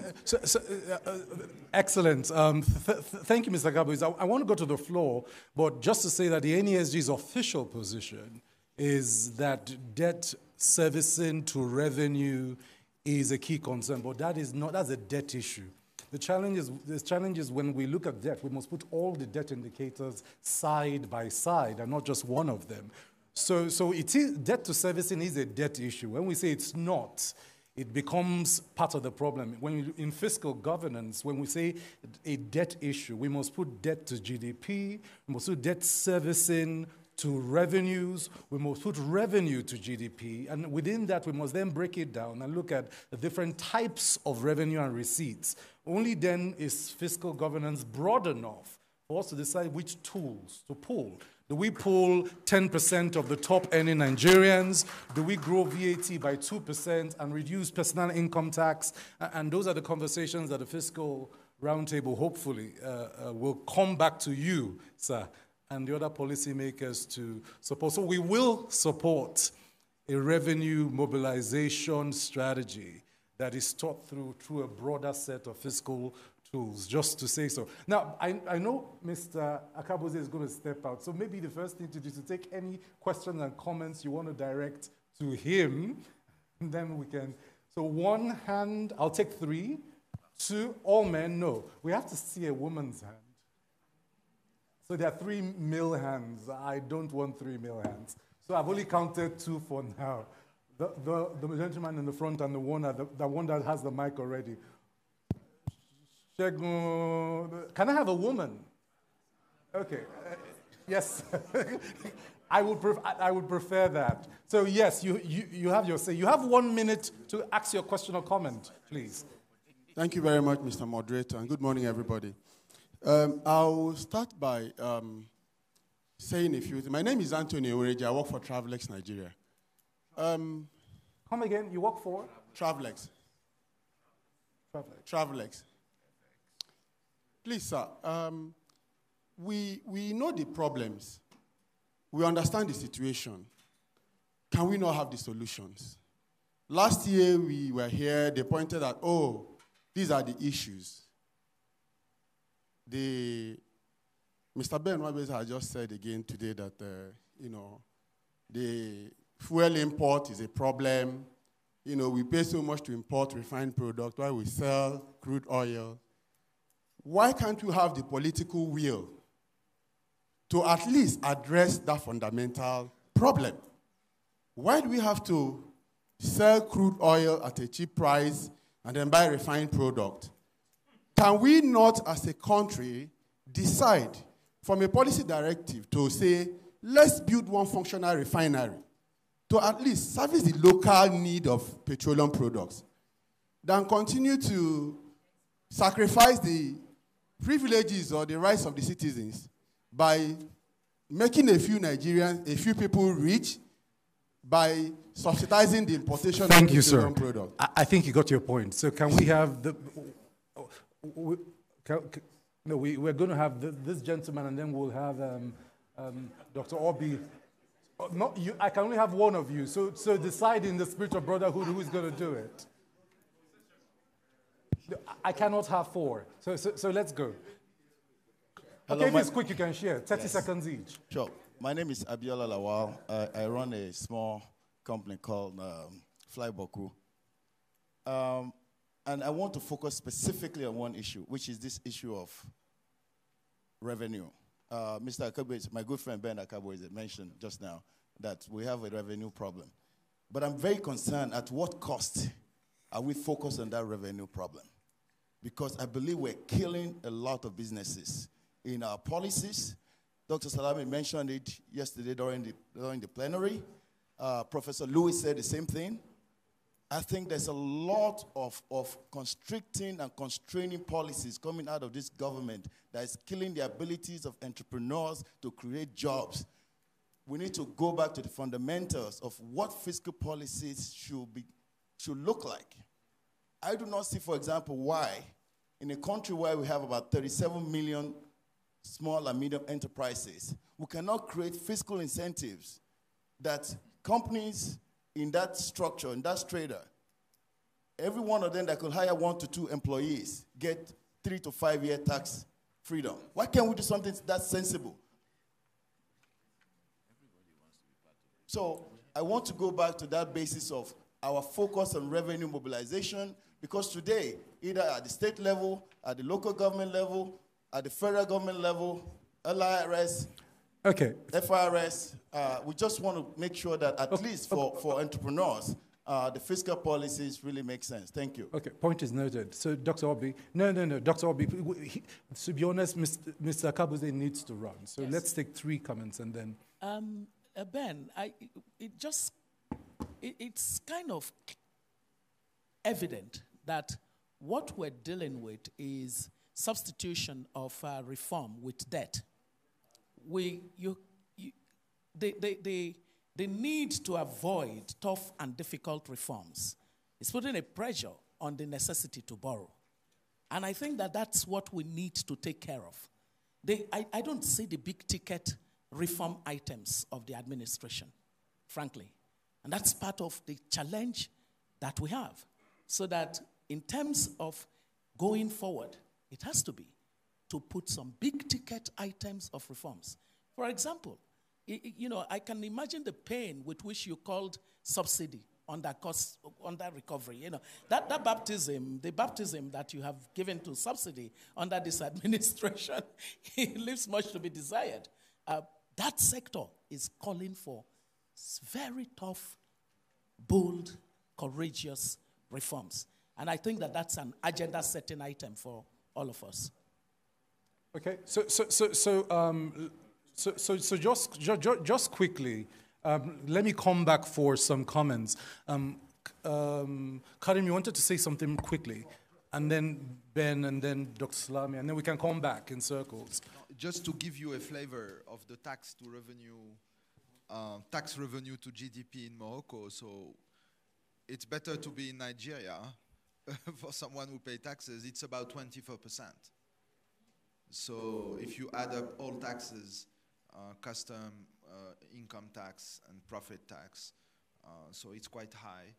Excellent. Thank you, Mr. Gabos. I want to go to the floor, but just to say that the NESG's official position is that debt servicing to revenue is a key concern, but that's a debt issue. The challenge is when we look at debt, we must put all the debt indicators side by side and not just one of them. So it is, debt to servicing is a debt issue. When we say it's not, it becomes part of the problem. In fiscal governance, when we say a debt issue, we must put debt to GDP, we must put debt servicing to revenues, we must put revenue to GDP, and within that we must then break it down and look at the different types of revenue and receipts. Only then is fiscal governance broad enough for us to decide which tools to pull. Do we pull 10% of the top earning Nigerians? Do we grow VAT by 2% and reduce personal income tax? And those are the conversations that the fiscal roundtable hopefully will come back to you, sir, and the other policymakers to support. So we will support a revenue mobilization strategy that is thought through a broader set of fiscal tools, just to say so. Now, I know Mr. Akabuze is going to step out, so maybe the first thing to do is to take any questions and comments you want to direct to him, and then we can. So one hand, I'll take 3. 2, all men, no. We have to see a woman's hand. So there are 3 male hands. I don't want 3 male hands. So I've only counted 2 for now. The gentleman in the front and the one that has the mic already. Can I have a woman? Okay. Yes. I would prefer that. So yes, you have your say. You have 1 minute to ask your question or comment, please. Thank you very much, Mr. Moderator, and good morning, everybody. I'll start by saying a few things. My name is Anthony Oreji. I work for Travelex Nigeria. Come again, you work for? Travelex. Travelex. Please, sir, we know the problems. We understand the situation. Can we not have the solutions? Last year we were here, they pointed out, oh, these are the issues. Mr. Ben Wabes has just said again today that, the fuel import is a problem. We pay so much to import refined product while we sell crude oil. Why can't we have the political will to at least address that fundamental problem? Why do we have to sell crude oil at a cheap price and then buy refined product? Can we not, as a country, decide from a policy directive to say, let's build one functional refinery to at least service the local need of petroleum products, than continue to sacrifice the privileges or the rights of the citizens by making a few Nigerians, a few people rich by subsidizing the importation of petroleum products? I think you got your point. So can we have the... we're going to have this gentleman, and then we'll have Dr. Obi. Not you. I can only have one of you. So decide in the spirit of brotherhood who's going to do it. I cannot have four. So let's go. Hello, okay, if it's quick, you can share. 30 seconds each. Sure. My name is Abiola Lawal. I run a small company called Flyboku. And I want to focus specifically on one issue, which is this issue of revenue. Mr. Akabu, my good friend Ben Akabu mentioned just now that we have a revenue problem. But I'm very concerned at what cost are we focused on that revenue problem? Because I believe we're killing a lot of businesses in our policies. Dr. Salami mentioned it yesterday during the plenary. Professor Lewis said the same thing. I think there's a lot of constricting and constraining policies coming out of this government that is killing the abilities of entrepreneurs to create jobs. We need to go back to the fundamentals of what fiscal policies should look like. I do not see, for example, why in a country where we have about 37 million small and medium enterprises, we cannot create fiscal incentives that companies in that structure, in that strata, every one of them that could hire 1 to 2 employees get 3 to 5 year tax freedom. Why can't we do something that's sensible? So I want to go back to that basis of our focus on revenue mobilization, because today, either at the state level, at the local government level, at the federal government level, LIRS, FIRS, we just want to make sure that at least for entrepreneurs, the fiscal policies really make sense. Thank you. Okay, point is noted. So, Dr. Obi, no, Dr. Obi, to be honest, Mr. Kabuze needs to run. So let's take 3 comments and then... Ben, it's kind of evident that what we're dealing with is substitution of reform with debt. The need to avoid tough and difficult reforms is putting a pressure on the necessity to borrow. And I think that that's what we need to take care of. I don't see the big ticket reform items of the administration, frankly. And that's part of the challenge that we have. So that in terms of going forward, it has to be to put some big ticket items of reforms. For example, I can imagine the pain with which you called subsidy under recovery. That baptism, the baptism that you have given to subsidy under this administration, it leaves much to be desired. That sector is calling for very tough, bold, courageous reforms. And I think that that's an agenda-setting item for all of us. Okay, so just quickly, let me come back for some comments. Karim, you wanted to say something quickly, and then Ben, and then Dr. Salami, and then we can come back in circles. Just to give you a flavor of the tax revenue to GDP in Morocco, so it's better to be in Nigeria for someone who pays taxes. It's about 24%. So if you add up all taxes, custom, income tax, and profit tax, so it's quite high,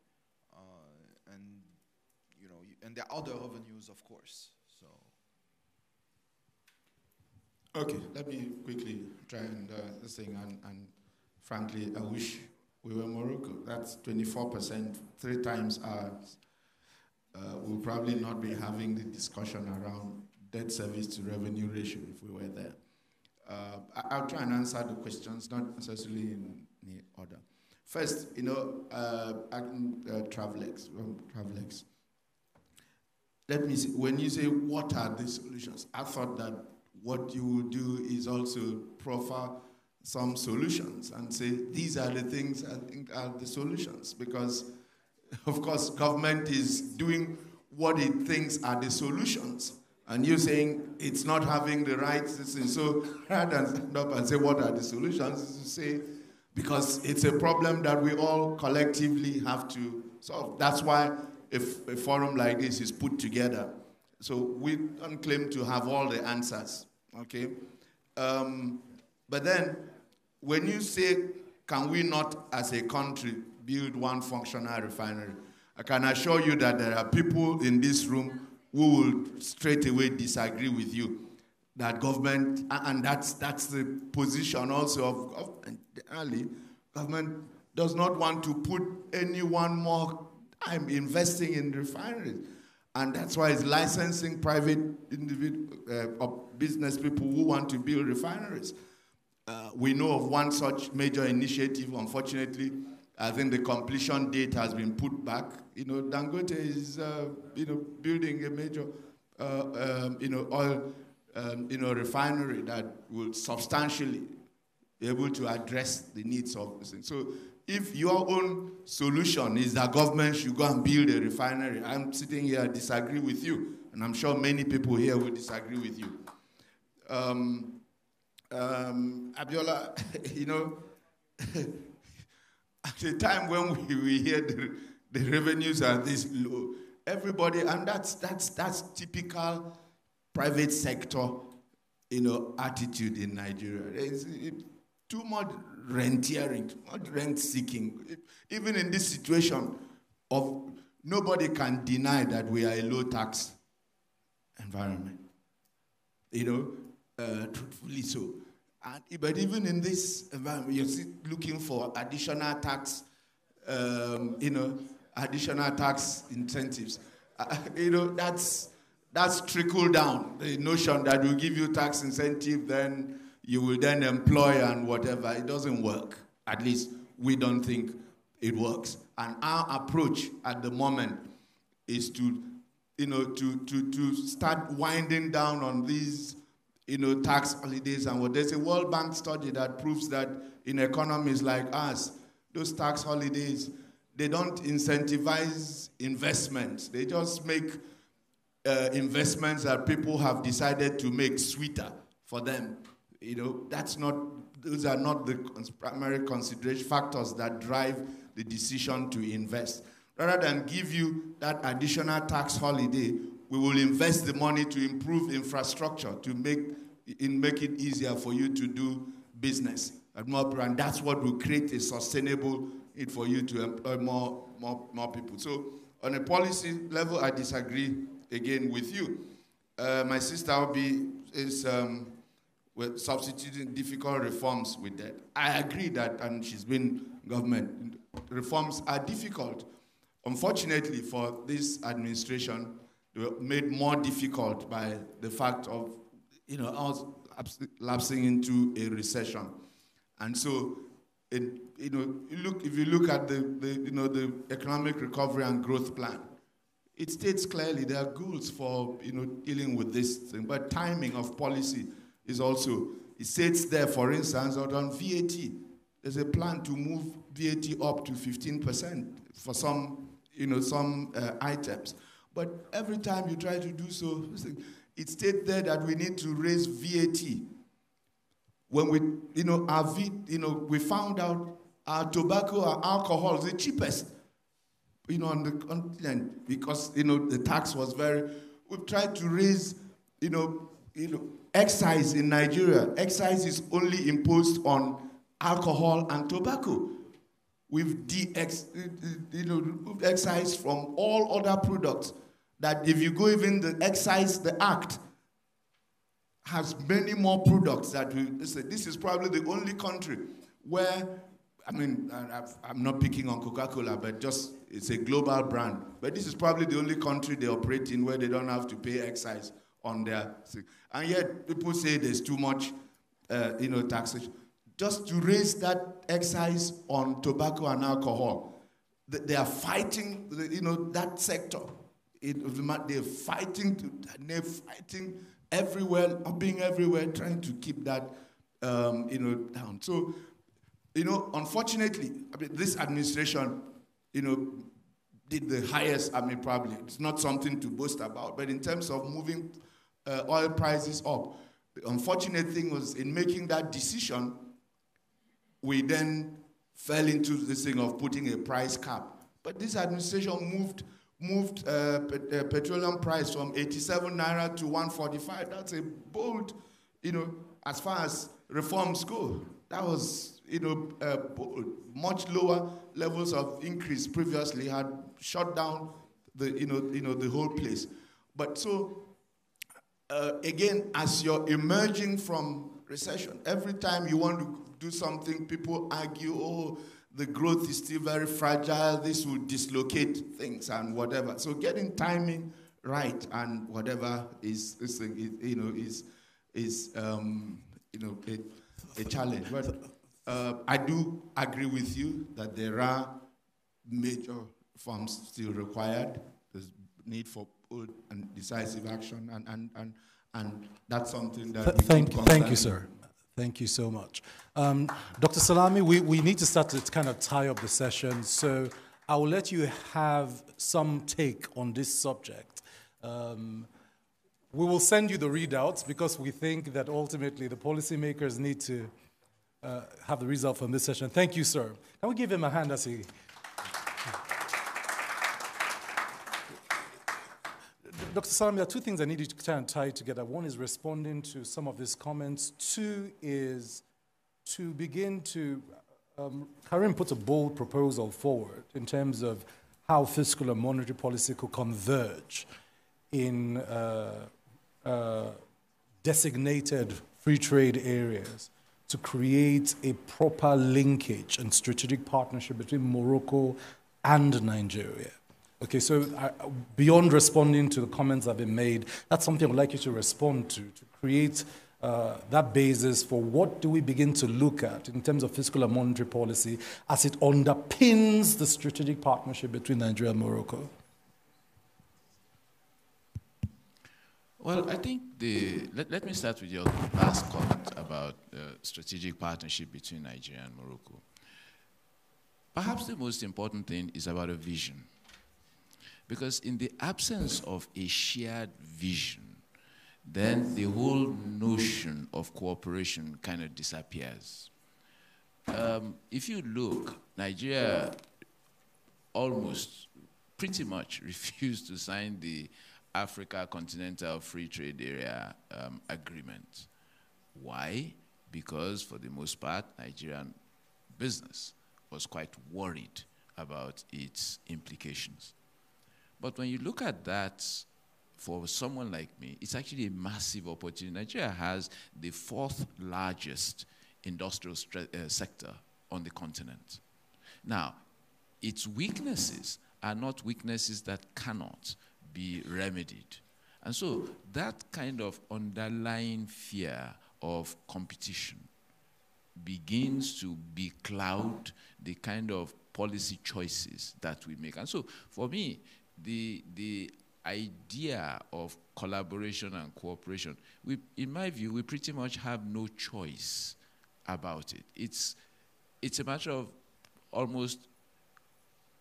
and there are other revenues, of course. So. Okay, let me quickly try and this thing, and frankly, I wish we were Morocco. That's 24%, 3 times ours. We'll probably not be having the discussion around debt service to revenue ratio if we were there. I'll try and answer the questions, not necessarily in any order. First, you know, Travelex. Let me see. When you say what are the solutions, I thought that what you would do is also proffer some solutions and say these are the things I think are the solutions, because of course government is doing what it thinks are the solutions, and you're saying it's not having the right system. So rather than stand up and say what are the solutions, is to say because it's a problem that we all collectively have to solve. That's why if a forum like this is put together. So we don't claim to have all the answers, okay? But then when you say, can we not as a country build one functional refinery, I can assure you that there are people in this room who will straight away disagree with you. That government, and that's the position also of government. Government does not want to put anyone more time investing in refineries. And that's why it's licensing private individual business people who want to build refineries. We know of one such major initiative. Unfortunately, I think the completion date has been put back. You know, Dangote is building a major oil refinery that will substantially be able to address the needs of this thing. So if your own solution is that government should go and build a refinery, I'm sitting here and disagree with you, and I'm sure many people here will disagree with you. Abiola, you know, at the time when we hear the revenues are this low, everybody, and that's typical private sector, you know, attitude in Nigeria. There's too much rentiering, too much rent seeking. Even in this situation of nobody can deny that we are a low tax environment. You know, truthfully so. But even in this environment, you're still looking for additional tax, additional tax incentives. You know, that's trickle down. The notion that we give you tax incentive, then you will then employ and whatever. It doesn't work. At least we don't think it works. And our approach at the moment is to start winding down on these, tax holidays and what. There's a World Bank study that proves that in economies like ours, those tax holidays, they don't incentivize investments. They just make investments that people have decided to make sweeter for them. Those are not the primary consideration factors that drive the decision to invest. Rather than give you that additional tax holiday, we will invest the money to improve infrastructure, to make it easier for you to do business. And that's what will create a sustainable need for you to employ more people. So on a policy level, I disagree again with you. My sister Obi is substituting difficult reforms with that. I agree that, and she's been government, reforms are difficult. Unfortunately for this administration, they were made more difficult by the fact of, us lapsing into a recession. And so, if you look at the economic recovery and growth plan, it states clearly there are goals for, dealing with this thing, but timing of policy is also, it states there, for instance, that on VAT, there's a plan to move VAT up to 15% for some items. But every time you try to do so, it states there that we need to raise VAT. When we found out our tobacco, our alcohol is the cheapest, on the continent, because, the tax was we've tried to raise, excise in Nigeria. Excise is only imposed on alcohol and tobacco. We've excise from all other products, that if you go even the excise, the act has many more products that this is probably the only country where, I'm not picking on Coca-Cola, but just, it's a global brand. But this is probably the only country they operate in where they don't have to pay excise on their, and yet people say there's too much, taxation. just to raise that excise on tobacco and alcohol. They are fighting, that sector. They're fighting everywhere, being everywhere, trying to keep that, down. So, unfortunately, this administration, did the highest, probably. It's not something to boast about, but in terms of moving oil prices up, the unfortunate thing was in making that decision, we then fell into this thing of putting a price cap. But this administration moved petroleum price from 87 naira to 145. That's a bold, as far as reforms go. That was, bold. Much lower levels of increase previously had shut down the whole place. But so, again, as you're emerging from recession, every time you want to do something, people argue, oh, the growth is still very fragile, this will dislocate things and whatever. So getting timing right and whatever is a challenge. But I do agree with you that there are major reforms still required. There's need for bold and decisive action, and that's something that thank you, sir. Thank you so much. Dr. Salami, we need to start to kind of tie up the session, so I will let you have some take on this subject. We will send you the readouts because we think that ultimately the policymakers need to have the result from this session. Thank you, sir. Can we give him a hand as he... Dr. Salami, there are two things I need you to try and tie together. One is responding to some of these comments. Two is to begin to... Karim put a bold proposal forward in terms of how fiscal and monetary policy could converge in designated free trade areas to create a proper linkage and strategic partnership between Morocco and Nigeria. Okay, so beyond responding to the comments that have been made, that's something I would like you to respond to create that basis for what do we begin to look at in terms of fiscal and monetary policy as it underpins the strategic partnership between Nigeria and Morocco. Well, I think let me start with your last comment about strategic partnership between Nigeria and Morocco. Perhaps the most important thing is about a vision. Because in the absence of a shared vision, then the whole notion of cooperation kind of disappears. If you look, Nigeria almost pretty much refused to sign the Africa Continental Free Trade Area agreement. Why? Because for the most part, Nigerian business was quite worried about its implications. But when you look at that, for someone like me, it's actually a massive opportunity. Nigeria has the 4th largest industrial sector on the continent. Now, its weaknesses are not weaknesses that cannot be remedied. And so that kind of underlying fear of competition begins to becloud the kind of policy choices that we make. And so for me, the idea of collaboration and cooperation, in my view, we pretty much have no choice about it. It's a matter of almost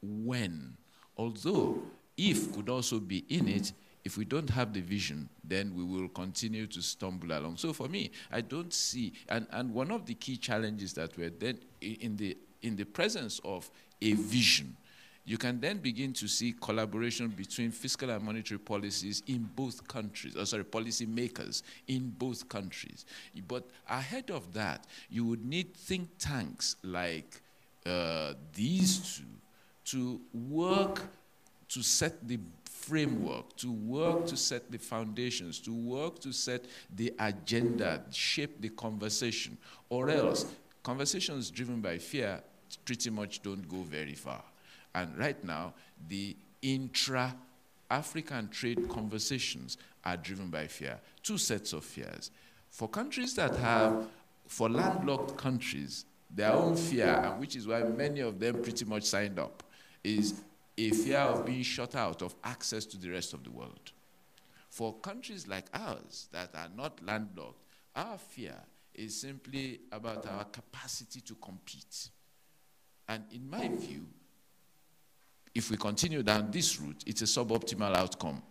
when, although if could also be in it. If we don't have the vision, then we will continue to stumble along. So for me, I don't see, and one of the key challenges that we're then in the presence of a vision, you can then begin to see collaboration between fiscal and monetary policies in both countries, policy makers in both countries. But ahead of that, you would need think tanks like these two to work to set the framework, to work to set the foundations, to work to set the agenda, shape the conversation, or else conversations driven by fear pretty much don't go very far. And right now, the intra-African trade conversations are driven by fear, two sets of fears. For countries that have for landlocked countries, their own fear, and which is why many of them pretty much signed up, is a fear of being shut out of access to the rest of the world. For countries like ours that are not landlocked, our fear is simply about our capacity to compete. And in my view, if we continue down this route, it's a suboptimal outcome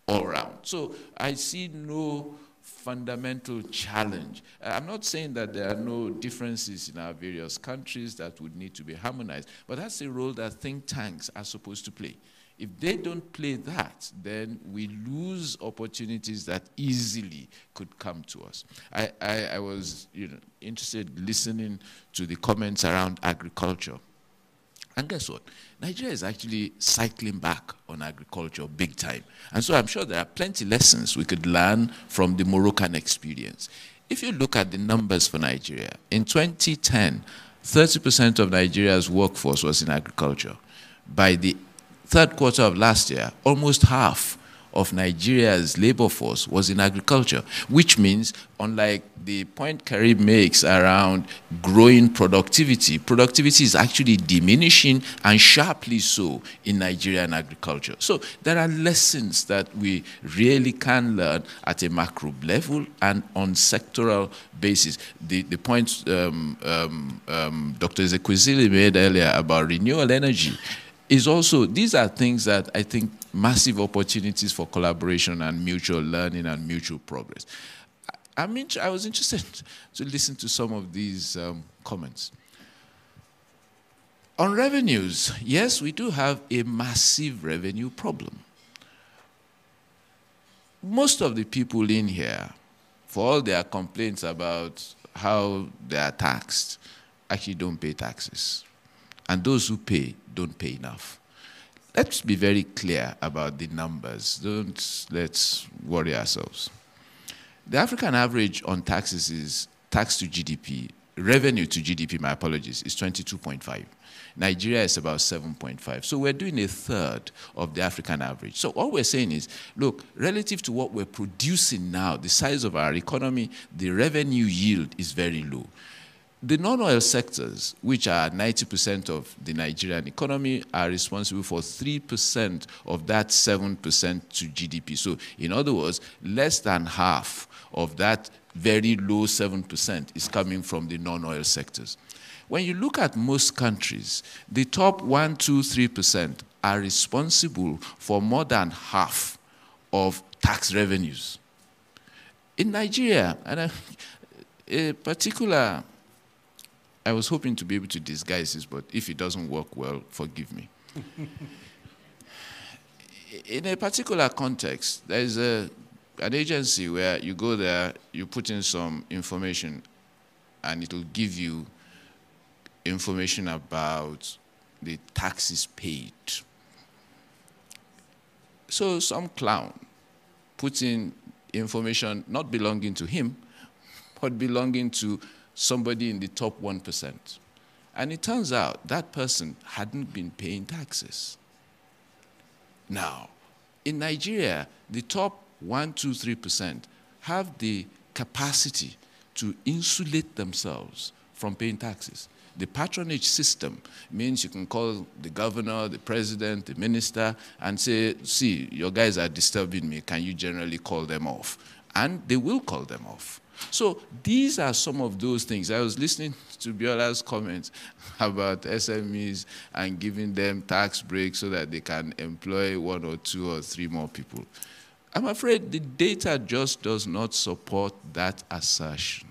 all around. So I see no fundamental challenge. I'm not saying that there are no differences in our various countries that would need to be harmonized, but that's the role that think tanks are supposed to play. If they don't play that, then we lose opportunities that easily could come to us. I was interested listening to the comments around agriculture. And guess what? Nigeria is actually cycling back on agriculture big time. And so I'm sure there are plenty lessons we could learn from the Moroccan experience. If you look at the numbers for Nigeria, in 2010, 30% of Nigeria's workforce was in agriculture. By the third quarter of last year, almost half of Nigeria's labor force was in agriculture, which means, unlike the point Karim makes around growing productivity, productivity is actually diminishing, and sharply so, in Nigerian agriculture. So there are lessons that we really can learn at a macro level and on sectoral basis. The point Dr. Ezekwesili made earlier about renewable energy is also, these are things that I think massive opportunities for collaboration and mutual learning and mutual progress. I was interested to listen to some of these comments. On revenues, yes, we do have a massive revenue problem. Most of the people in here, for all their complaints about how they are taxed, actually don't pay taxes. And those who pay don't pay enough. Let's be very clear about the numbers. Let's worry ourselves. The African average on taxes is tax to GDP, revenue to GDP, my apologies, is 22.5. Nigeria is about 7.5. So we're doing a third of the African average. So all we're saying is, look, relative to what we're producing now, the size of our economy, the revenue yield is very low. The non-oil sectors, which are 90% of the Nigerian economy, are responsible for 3% of that 7% to GDP. So in other words, less than half of that very low 7% is coming from the non-oil sectors. When you look at most countries, the top 1%, 2%, 3% are responsible for more than half of tax revenues. In Nigeria, and a particular, I was hoping to be able to disguise this, but if it doesn't work well, forgive me. In a particular context, there is an agency where you go there, you put in some information, and it will give you information about the taxes paid. So some clown puts in information not belonging to him, but belonging to somebody in the top 1%. And it turns out that person hadn't been paying taxes. Now, in Nigeria, the top 1%, 2%, 3% have the capacity to insulate themselves from paying taxes. The patronage system means you can call the governor, the president, the minister, and say, see, your guys are disturbing me. Can you generally call them off? And they will call them off. So these are some of those things. I was listening to Biola's comments about SMEs and giving them tax breaks so that they can employ 1 or 2 or 3 more people. I'm afraid the data just does not support that assertion.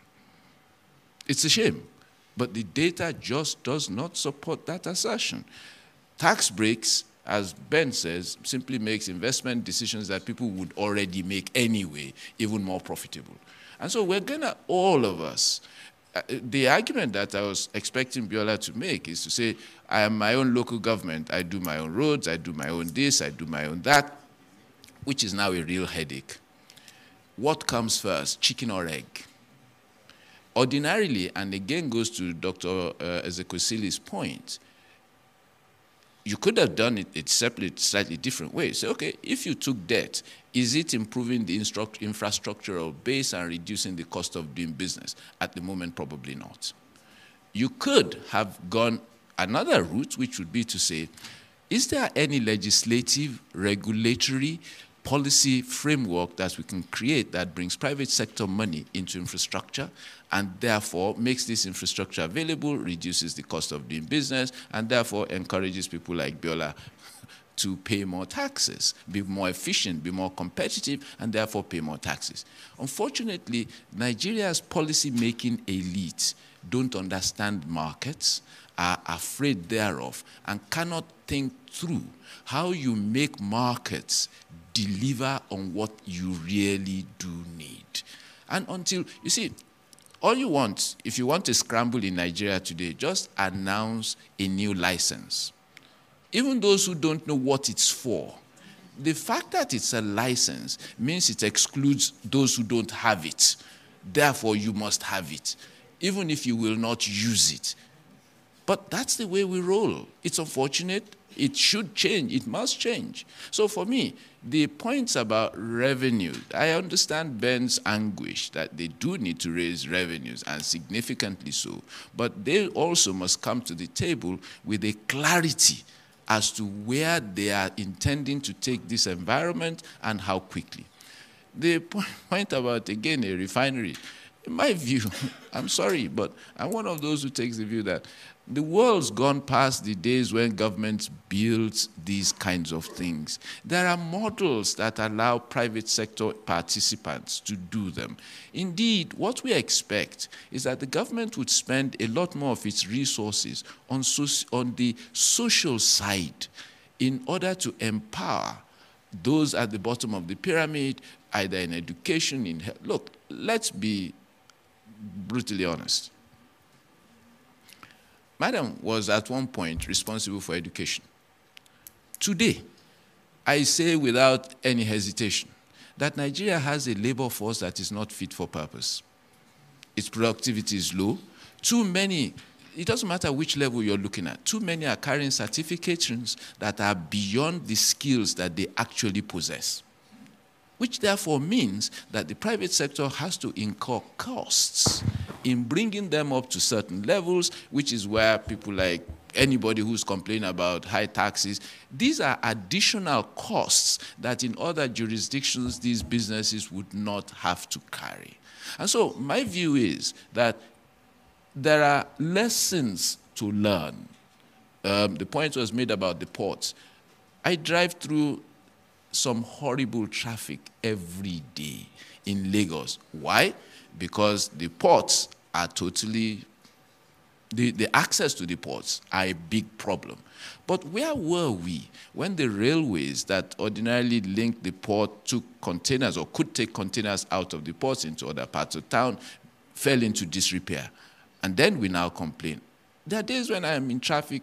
It's a shame, but the data just does not support that assertion. Tax breaks, as Ben says, simply makes investment decisions that people would already make anyway even more profitable. And so we're going to, all of us, the argument that I was expecting Biola to make is to say, I am my own local government. I do my own roads, I do my own this, I do my own that, which is now a real headache. What comes first, chicken or egg? Ordinarily, and again goes to Dr. Ezekwesili's point, you could have done it a slightly different way. Say, okay, if you took debt, is it improving the infrastructural base and reducing the cost of doing business? At the moment, probably not. You could have gone another route, which would be to say, is there any legislative, regulatory, policy framework that we can create that brings private sector money into infrastructure and therefore makes this infrastructure available, reduces the cost of doing business, and therefore encourages people like Biola to pay more taxes, be more efficient, be more competitive, and therefore pay more taxes. Unfortunately, Nigeria's policy-making elite don't understand markets, are afraid thereof, and cannot think through how you make markets deliver on what you really do need. And until, you see, all you want, if you want to scramble in Nigeria today, just announce a new license. Even those who don't know what it's for, the fact that it's a license means it excludes those who don't have it. Therefore, you must have it, even if you will not use it. But that's the way we roll. It's unfortunate. It should change. It must change. So for me, the points about revenue, I understand Ben's anguish that they do need to raise revenues, and significantly so. But they also must come to the table with a clarity as to where they are intending to take this environment and how quickly. The point about, again, a refinery, in my view, I'm sorry, but I'm one of those who takes the view that the world's gone past the days when governments build these kinds of things. There are models that allow private sector participants to do them. Indeed, what we expect is that the government would spend a lot more of its resources on the social side in order to empower those at the bottom of the pyramid, either in education, in health. Look, let's be brutally honest. Madam was at one point responsible for education. Today, I say without any hesitation that Nigeria has a labor force that is not fit for purpose. Its productivity is low. Too many, it doesn't matter which level you're looking at, too many are carrying certifications that are beyond the skills that they actually possess, which therefore means that the private sector has to incur costs in bringing them up to certain levels, which is where people like anybody who's complaining about high taxes, these are additional costs that in other jurisdictions these businesses would not have to carry. And so my view is that there are lessons to learn. The point was made about the ports. I drive through some horrible traffic every day in Lagos. Why? Because the ports are totally, the access to the ports are a big problem. But where were we when the railways that ordinarily link the port to containers or could take containers out of the ports into other parts of town fell into disrepair? And then we now complain. There are days when I am in traffic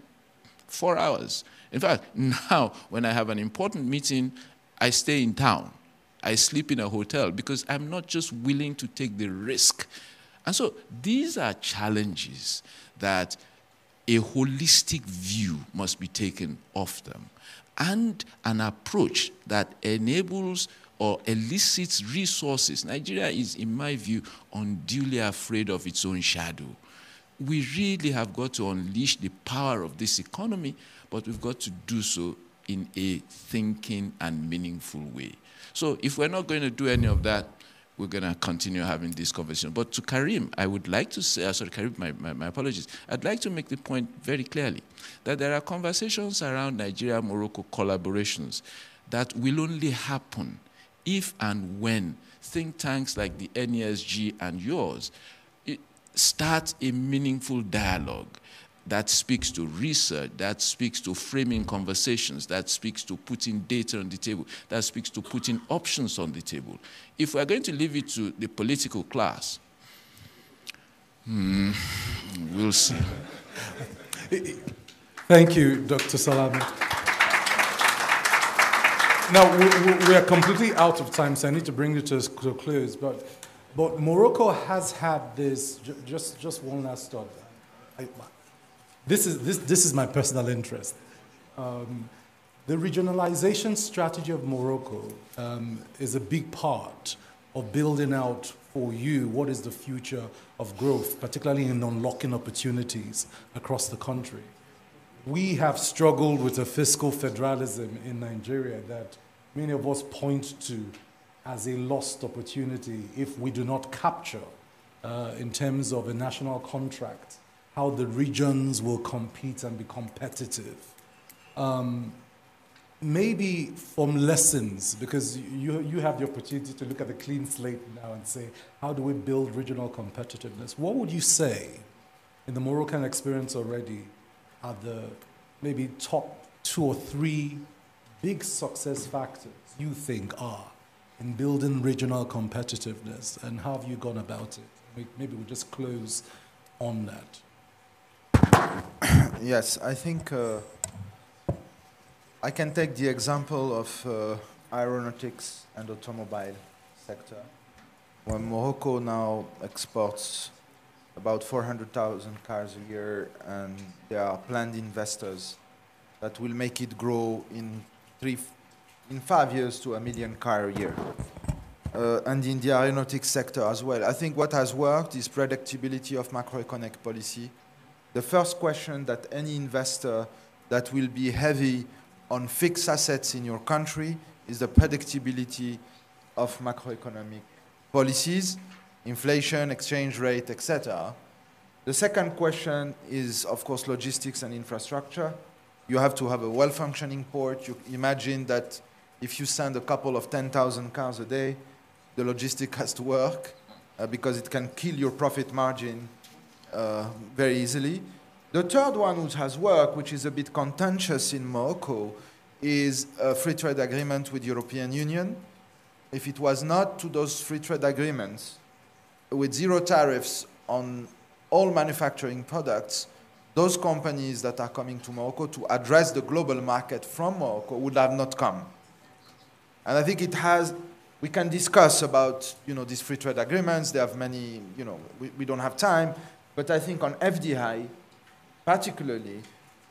4 hours. In fact, now when I have an important meeting, I stay in town. I sleep in a hotel because I'm not just willing to take the risk. And so these are challenges that a holistic view must be taken of them, and an approach that enables or elicits resources. Nigeria is, in my view, unduly afraid of its own shadow. We really have got to unleash the power of this economy, but we've got to do so in a thinking and meaningful way. So if we're not going to do any of that, we're going to continue having this conversation. But to Karim, I would like to say, sorry, Karim, my apologies. I'd like to make the point very clearly that there are conversations around Nigeria-Morocco collaborations that will only happen if and when think tanks like the NESG and yours start a meaningful dialogue that speaks to research, that speaks to framing conversations, that speaks to putting data on the table, that speaks to putting options on the table. If we're going to leave it to the political class, we'll see. Thank you, Dr. Salami. Now, we are completely out of time, so I need to bring it to a close. But Morocco has had this, just one last thought. This is my personal interest. The regionalization strategy of Morocco is a big part of building out for you what is the future of growth, particularly in unlocking opportunities across the country. We have struggled with a fiscal federalism in Nigeria that many of us point to as a lost opportunity if we do not capture, in terms of a national contract, how the regions will compete and be competitive. Maybe from lessons, because you have the opportunity to look at the clean slate now and say, how do we build regional competitiveness? What would you say, in the Moroccan experience already, are the maybe top 2 or 3 big success factors you think are in building regional competitiveness, and how have you gone about it? Maybe we'll just close on that. Yes, I think I can take the example of aeronautics and automobile sector, where Morocco now exports about 400,000 cars a year, and there are planned investors that will make it grow in 5 years to 1 million cars a year. And in the aeronautics sector as well. I think what has worked is predictability of macroeconomic policy. The first question that any investor that will be heavy on fixed assets in your country is the predictability of macroeconomic policies, inflation, exchange rate, etc. The second question is, of course, logistics and infrastructure. You have to have a well-functioning port. You imagine that if you send a couple of 10,000 cars a day, the logistic has to work because it can kill your profit margin very easily. The third one, which has worked, which is a bit contentious in Morocco, is a free trade agreement with the European Union. If it was not to those free trade agreements with 0 tariffs on all manufacturing products, those companies that are coming to Morocco to address the global market from Morocco would have not come. And I think it has, we can discuss about, these free trade agreements. They have many, we don't have time, but I think on FDI, particularly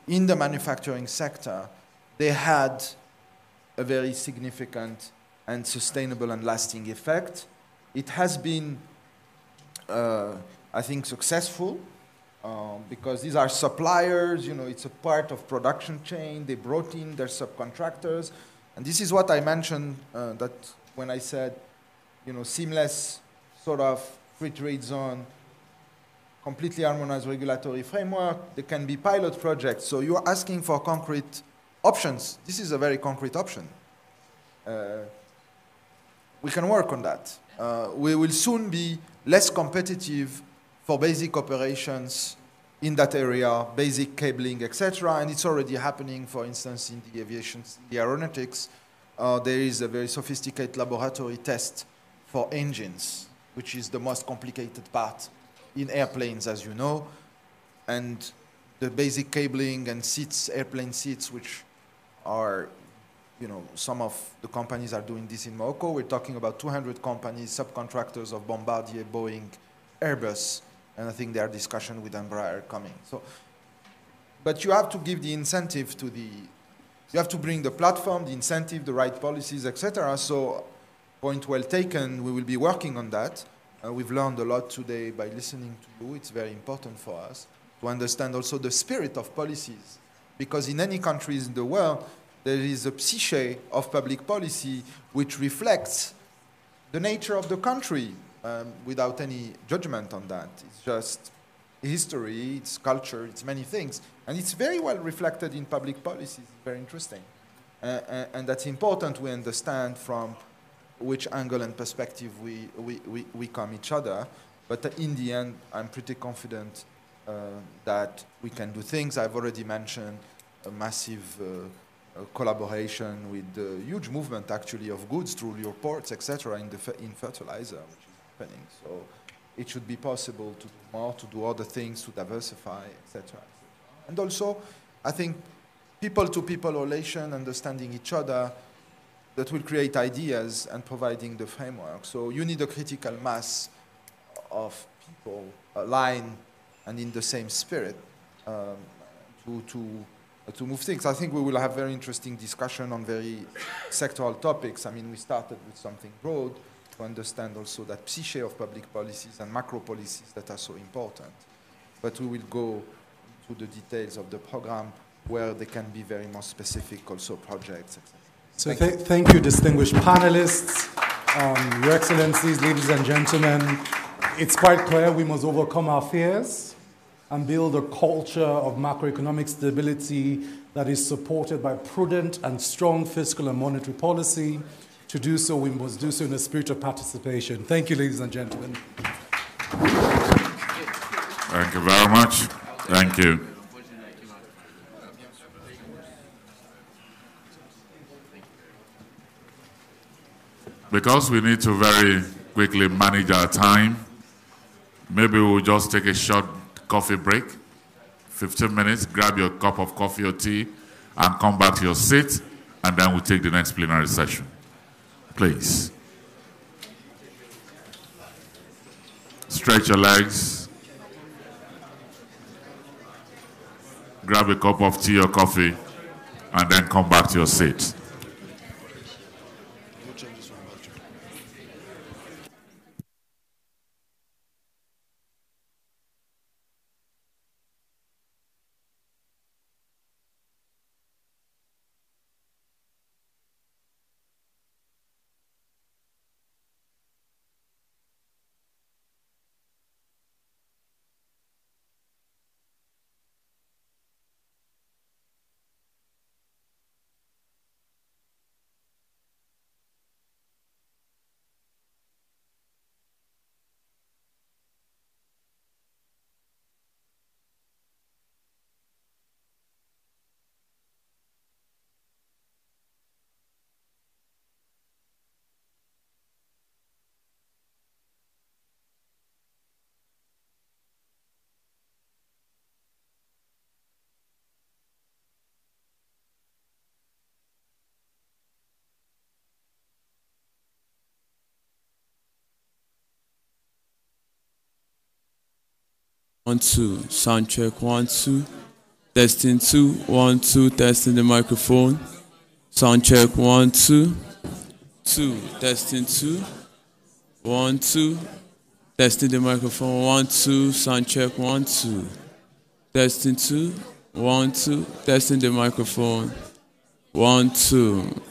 in the manufacturing sector, they had a very significant and sustainable and lasting effect. It has been, I think, successful because these are suppliers, it's a part of production chain. They brought in their subcontractors. And this is what I mentioned that when I said, seamless sort of free trade zone, completely harmonized regulatory framework. There can be pilot projects. So you're asking for concrete options. This is a very concrete option. We can work on that. We will soon be less competitive for basic operations in that area, basic cabling, etc. And it's already happening, for instance, in the aviation, the aeronautics. There is a very sophisticated laboratory test for engines, which is the most complicated part in airplanes, as you know, and the basic cabling and seats, airplane seats, which are, some of the companies are doing this in Morocco. We're talking about 200 companies, subcontractors of Bombardier, Boeing, Airbus, and I think there are discussions with Embraer coming. So, but you have to give the incentive to you have to bring the platform, the incentive, the right policies, etc. So, point well taken, we will be working on that. We've learned a lot today by listening to you. It's very important for us to understand also the spirit of policies, because in any countries in the world, there is a psyche of public policy which reflects the nature of the country without any judgment on that. It's just history, it's culture, it's many things. And it's very well reflected in public policies. It's very interesting. And that's important we understand from which angle and perspective we come each other. But in the end, I'm pretty confident that we can do things. I've already mentioned a massive collaboration with the huge movement, actually, of goods through your ports, etc., in fertilizer, which is happening. So it should be possible to do more, to do other things, to diversify, etc. And also, I think people-to-people relation, understanding each other, that will create ideas and providing the framework. So you need a critical mass of people aligned and in the same spirit to to move things. I think we will have very interesting discussion on very sectoral topics. I mean, we started with something broad to understand also that psyche of public policies and macro policies that are so important. But we will go into the details of the program where they can be very more specific also projects, etc. So thank you, distinguished panelists, Your Excellencies, ladies and gentlemen. It's quite clear we must overcome our fears and build a culture of macroeconomic stability that is supported by prudent and strong fiscal and monetary policy. To do so, we must do so in a spirit of participation. Thank you, ladies and gentlemen. Thank you very much. Thank you. Because we need to very quickly manage our time, maybe we'll just take a short coffee break, 15 minutes, grab your cup of coffee or tea, and come back to your seat, and then we'll take the next plenary session. Please. Stretch your legs. Grab a cup of tea or coffee, and then come back to your seat. One, two, sound check, 1, 2, testing 2, 1, 2, testing the microphone, sound check, 1, 2, 2, testing 2, 1, 2, testing the microphone, 1, 2, sound check, 1, 2, testing 2, 1, 2, testing the microphone, 1, 2,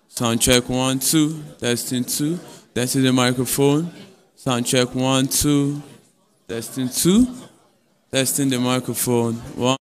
sound check, 1, 2, testing 2, testing the microphone, sound check, 1, 2, testing 2. Testing the microphone. 1.